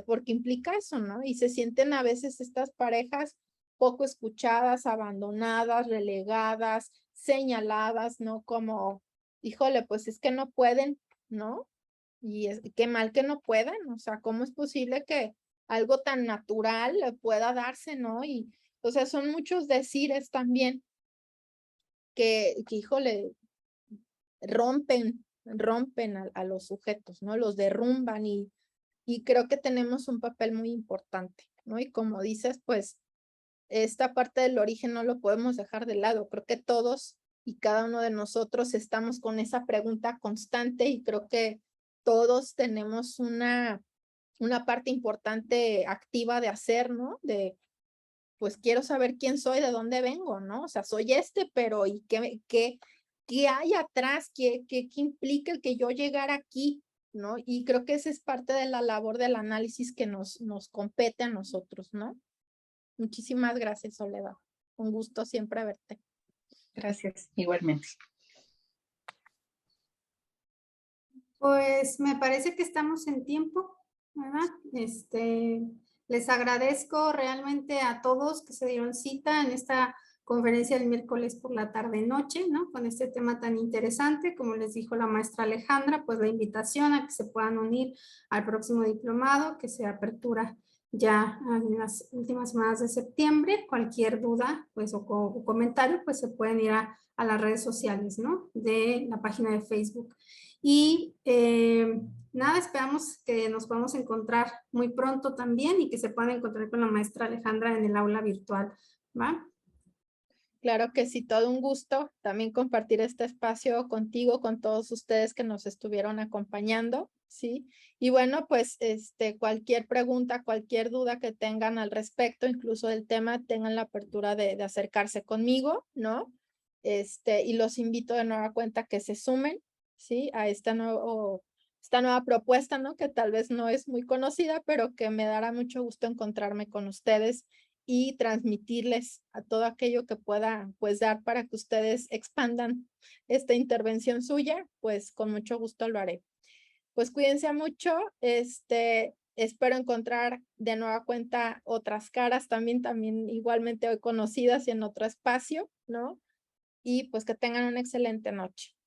Speaker 2: porque implica eso, ¿no? Y se sienten a veces estas parejas poco escuchadas, abandonadas, relegadas, señaladas, ¿no? Como, híjole, pues es que no pueden, ¿no? Y qué mal que no puedan, o sea, ¿cómo es posible que algo tan natural pueda darse, ¿no? Y, o sea, son muchos decires también que híjole, rompen a los sujetos, ¿no? Los derrumban y creo que tenemos un papel muy importante, ¿no? Y como dices, pues, esta parte del origen no lo podemos dejar de lado. Creo que todos y cada uno de nosotros estamos con esa pregunta constante y creo que todos tenemos una parte importante activa de hacer, ¿no? De, pues quiero saber quién soy, de dónde vengo, ¿no? O sea, soy pero ¿y qué hay atrás? ¿Qué implica el que yo llegara aquí? ¿No? Y creo que esa es parte de la labor del análisis que nos compete a nosotros, ¿no? Muchísimas gracias, Soledad. Un gusto siempre verte.
Speaker 5: Gracias, igualmente.
Speaker 1: Pues me parece que estamos en tiempo, ¿verdad? Les agradezco realmente a todos que se dieron cita en esta conferencia del miércoles por la tarde-noche, ¿no? Con este tema tan interesante, como les dijo la maestra Alejandra, pues la invitación a que se puedan unir al próximo diplomado que se apertura ya en las últimas semanas de septiembre. Cualquier duda, pues, o comentario, pues se pueden ir a las redes sociales, ¿no? De la página de Facebook. Y nada, esperamos que nos podamos encontrar muy pronto también y que se puedan encontrar con la maestra Alejandra en el aula virtual, ¿va?
Speaker 2: Claro que sí, todo un gusto también compartir este espacio contigo, con todos ustedes que nos estuvieron acompañando, ¿sí? Y bueno, pues cualquier pregunta, cualquier duda que tengan al respecto, incluso del tema, tengan la apertura de acercarse conmigo, ¿no? Y los invito de nueva cuenta que se sumen, ¿sí? A esta nueva propuesta, ¿no? Que tal vez no es muy conocida, pero que me dará mucho gusto encontrarme con ustedes y transmitirles a todo aquello que pueda pues dar para que ustedes expandan esta intervención suya, pues con mucho gusto lo haré. Pues cuídense mucho, espero encontrar de nueva cuenta otras caras también igualmente hoy conocidas y en otro espacio, ¿no? Y pues que tengan una excelente noche.